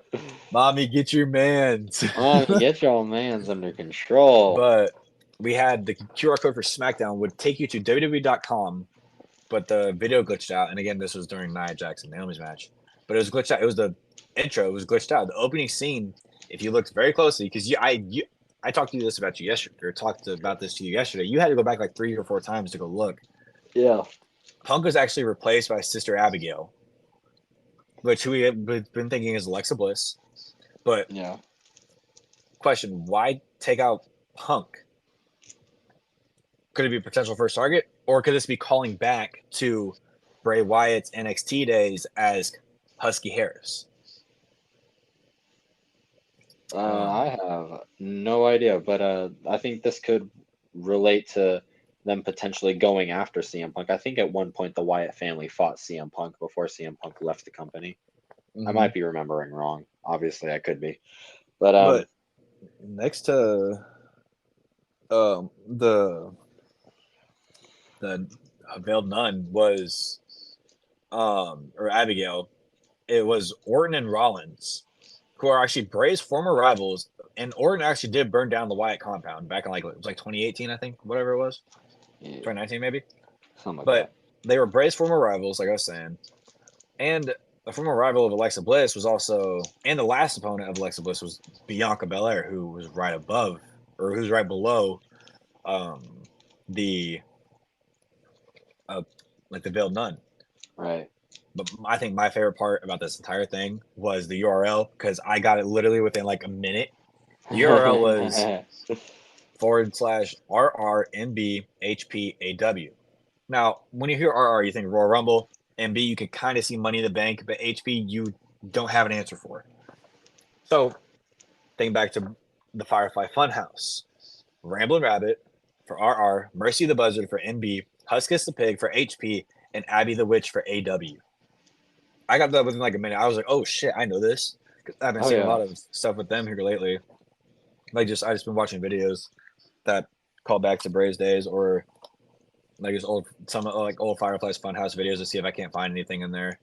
Mommy, get your mans. Mommy, get your mans under control. But we had the QR code for SmackDown would take you to WWE.com, but the video glitched out. And again, this was during Nia Jax and Naomi's match. But it was glitched out. It was the intro. It was glitched out. The opening scene, if you looked very closly, because I talked to you about this to you yesterday. You had to go back like 3 or 4 times to go look. Yeah. Punk was actually replaced by Sister Abigail, which we have been thinking is Alexa Bliss. But yeah. Question, why take out Punk? Could it be a potential first target? Or could this be calling back to Bray Wyatt's NXT days as Husky Harris? I have no idea, but I think this could relate to them potentially going after CM Punk. I think at one point the Wyatt family fought CM Punk before CM Punk left the company. Mm-hmm. I might be remembering wrong. Obviously, I could be. But next to the veiled nun was or Abigail, it was Orton and Rollins, who are actually Bray's former rivals. And Orton actually did burn down the Wyatt compound back in it was like 2018, I think, whatever it was. 2019 maybe. Something like but that. They were Bray's former rivals, like I was saying. And a former rival of Alexa Bliss was also, and the last opponent of Alexa Bliss was Bianca Belair, who was right above, or who's right below the veiled nun. Right. But I think my favorite part about this entire thing was the URL, because I got it literally within like a minute. The URL was /RRNBHPAW. Now, when you hear RR, you think Royal Rumble. MB, you can kind of see Money in the Bank, but HP, you don't have an answer for. So, think back to the Firefly Funhouse. Ramblin' Rabbit for RR, Mercy the Buzzard for NB, Huskus the Pig for HP, and Abby the Witch for AW. I got that within like a minute. I was like, oh shit, I know this. I've been seeing a lot of stuff with them here lately. I just been watching videos that call back to Bray's days, or like old Fireflies Funhouse videos to see if I can't find anything in there.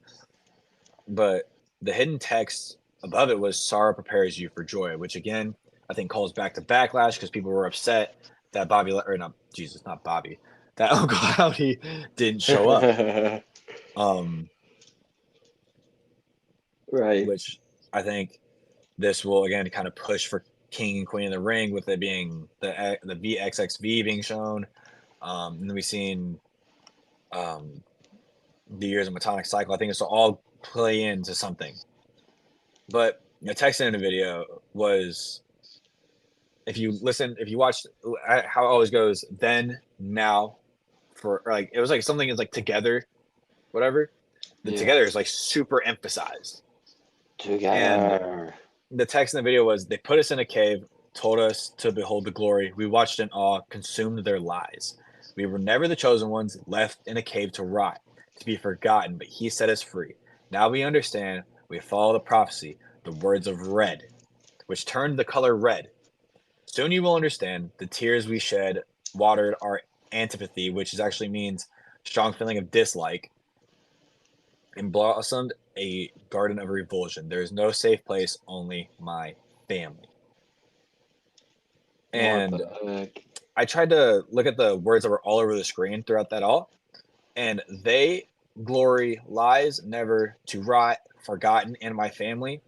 But the hidden text above it was "Sorrow prepares you for joy," which again I think calls back to Backlash, because people were upset that that Uncle Howdy didn't show up. Right. Which I think this will again kind of push for King and Queen of the Ring, with it being the VXXV being shown. And then we've seen the Years of Metonic Cycle. I think it's all play into something. But the text in the video was, if you watch how it always goes, then, now, for like, it was like something is like together, whatever. The Yeah. together is like super emphasized. And Together. the text in the video was, they put us in a cave, told us to behold the glory. We watched in awe, consumed their lies. We were never the chosen ones, left in a cave to rot, to be forgotten, but he set us free. Now we understand, we follow the prophecy, the words of red, which turned the color red. Soon you will understand, the tears we shed watered our antipathy, which is actually means strong feeling of dislike, and blossomed a garden of revulsion. There is no safe place, only my family. What And the heck? I tried to look at the words that were all over the screen throughout that all, and they, glory, lies, never, to rot, forgotten, and my family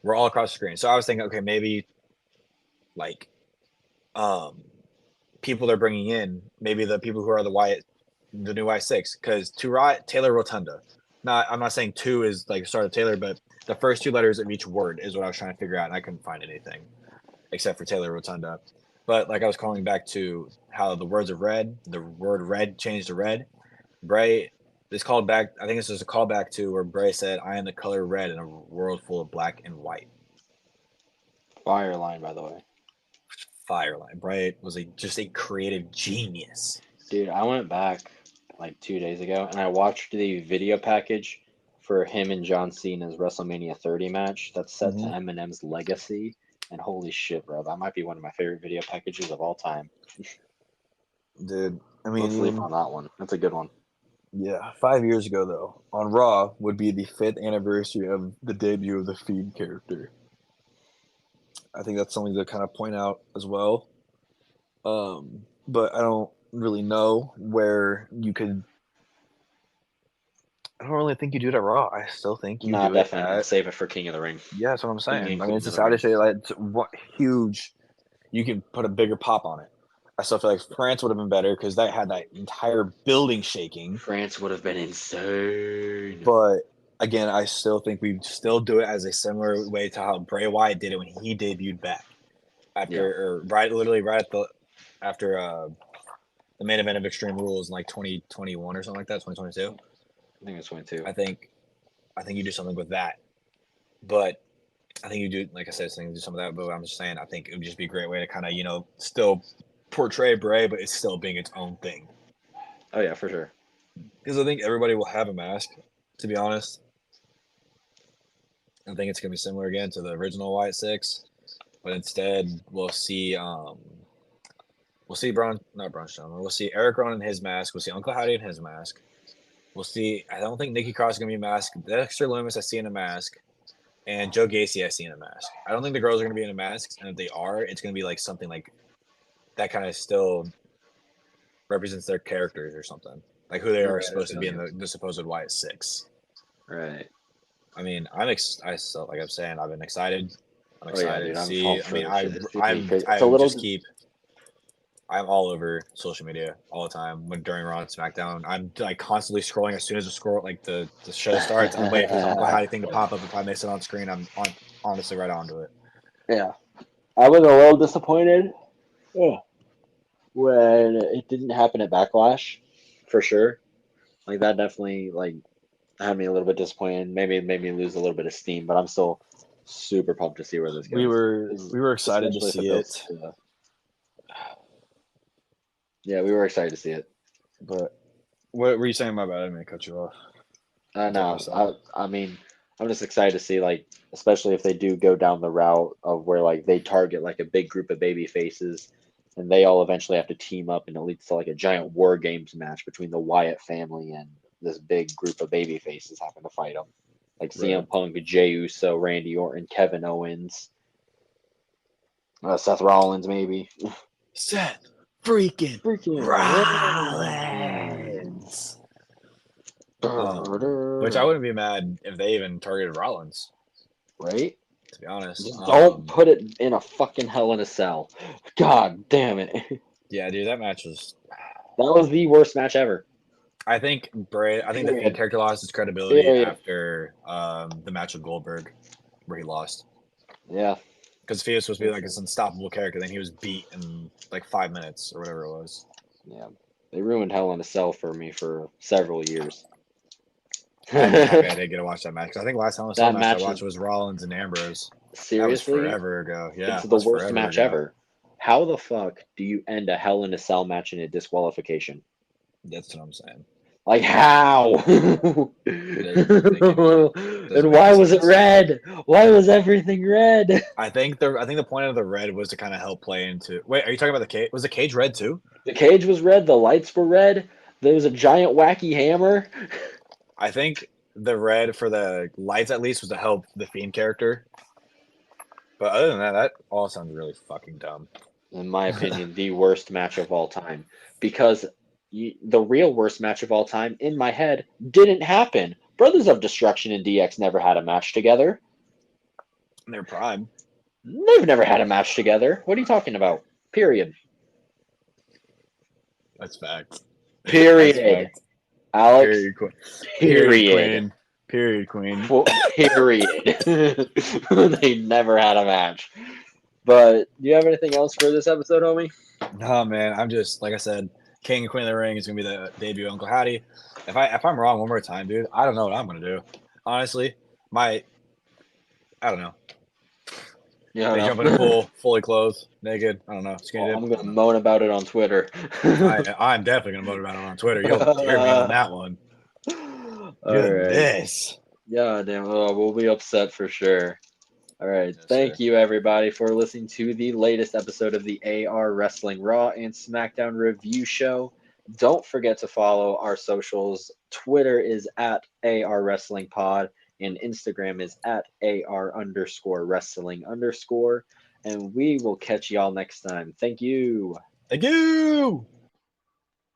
were all across the screen. So I was thinking, okay, maybe like people they're bringing in, maybe the people who are the new Y6, because to rot, Taylor Rotunda. I'm not saying two is like start of Taylor, but the first two letters of each word is what I was trying to figure out, and I couldn't find anything except for Taylor Rotunda. But like I was calling back to how the words of red, the word red changed to red. Bray is called back. I think this is a callback to where Bray said, "I am the color red in a world full of black and white." Fire line, by the way. Fireline. Bray was just a creative genius. Dude, I went back like 2 days ago and I watched the video package for him and John Cena's WrestleMania 30 match that's set to Eminem's Legacy. And holy shit, bro, that might be one of my favorite video packages of all time. Dude, I Let's mean, leave on that one. That's a good one. yeah, 5 years ago though, on Raw would be the 5th anniversary of the debut of the Fiend character. I think that's something to kind of point out as well. But I don't really know where you could. I don't really think you do it at Raw. I still think you Nah, do it definitely not. at. Save it for King of the Ring. Yeah, that's what I'm King saying. and I mean, Queen it's of just the how to Ring. say like what huge. You can put a bigger pop on it. I still feel like France would have been better because that had that entire building shaking. France would have been insane. But again, I still think we still do it as a similar way to how Bray Wyatt did it when he debuted back after literally right at the after the main event of Extreme Rules in like 2021 or something like that, 2022. I think it's 22. I think you do something with that, but I think you do, like I said, do some of that. But I'm just saying, I think it would just be a great way to kind of still portray Bray, but it's still being its own thing. Oh yeah, for sure. Because I think everybody will have a mask. To be honest, I think it's gonna be similar again to the original White Six, but instead we'll see not Braun Strowman. We'll see Eric Rowan in his mask. We'll see Uncle Howdy in his mask. We'll see. I don't think Nikki Cross is gonna be a mask. Dexter Lumis I see in a mask, and Joe Gacy I see in a mask. I don't think the girls are gonna be in a mask, and if they are, it's gonna be like something like that kind of still represents their characters or something, like who they are supposed to be in the supposed White Six. Right. I mean, I still, like I'm saying, I've been excited. I'm excited to I'm see. I mean, I'm all over social media all the time. When during Raw and SmackDown, I'm like constantly scrolling. As soon as the show starts, I'm waiting for this Uncle Howdy thing to pop up. If I miss it on screen, I'm honestly right onto it. Yeah, I was a little disappointed. Yeah. When it didn't happen at Backlash, for sure. Like that definitely had me a little bit disappointed. Maybe it made me lose a little bit of steam, but I'm still super pumped to see where this goes. We were excited to see it. Yeah, we were excited to see it. But what were you saying? My bad. I didn't mean to cut you off. No, I mean, I'm just excited to see, especially if they do go down the route of where they target a big group of baby faces, and they all eventually have to team up, and it leads to a giant War Games match between the Wyatt family and this big group of baby faces having to fight them, like CM Punk, Jey Uso, Randy Orton, Kevin Owens, Seth Rollins, maybe. Seth freaking Rollins. Which I wouldn't be mad if they even targeted Rollins. Right? To be honest. Just don't put it in a fucking Hell in a Cell. God damn it. Yeah, dude, that match was... That was the worst match ever. I think the Fiend character lost its credibility after the match with Goldberg, where he lost. Yeah. Because Fio was supposed to be like this unstoppable character, then he was beat in like 5 minutes or whatever it was. Yeah. They ruined Hell in a Cell for me for several years. I'd be happy I didn't get to watch that match. I think last Hell in a Cell That match I match watched is was Rollins and Ambrose. seriously, That was forever ago. Yeah, it's that the was worst forever match ago. ever. How the fuck do you end a Hell in a Cell match in a disqualification? That's what I'm saying. Like how? Doesn't And make why any was it sense. red? Why was everything red? I think the point of the red was to kind of help play into. Wait, are you talking about the cage? Was the cage red too? The cage was red. The lights were red. There was a giant wacky hammer. I think the red for the lights at least was to help the Fiend character. But other than that, that all sounds really fucking dumb. In my opinion, the worst match of all time. Because the real worst match of all time, in my head, didn't happen. Brothers of Destruction and DX never had a match together. In their prime. They've never had a match together. What are you talking about? Period. That's fact. Period. That's fact. Alex. Period, queen. Period. Period, queen. Period. They never had a match. But do you have anything else for this episode, homie? No, man. I'm just like I said. King and Queen of the Ring is gonna be the debut of Uncle Howdy. If I'm wrong one more time, dude, I don't know what I'm gonna do. Honestly, I don't know. Yeah, They jump in a pool, fully clothed, naked. I don't know. I'm gonna moan about it on Twitter. I'm definitely gonna moan about it on Twitter. You'll hear me on that one. Goodness. Yeah, damn. We'll be upset for sure. All right. Yes, Thank sir. you, everybody, for listening to the latest episode of the AR Wrestling Raw and SmackDown review show. Don't forget to follow our socials. Twitter is at AR Wrestling Pod, and Instagram is at AR_wrestling_. And we will catch y'all next time. Thank you. Thank you.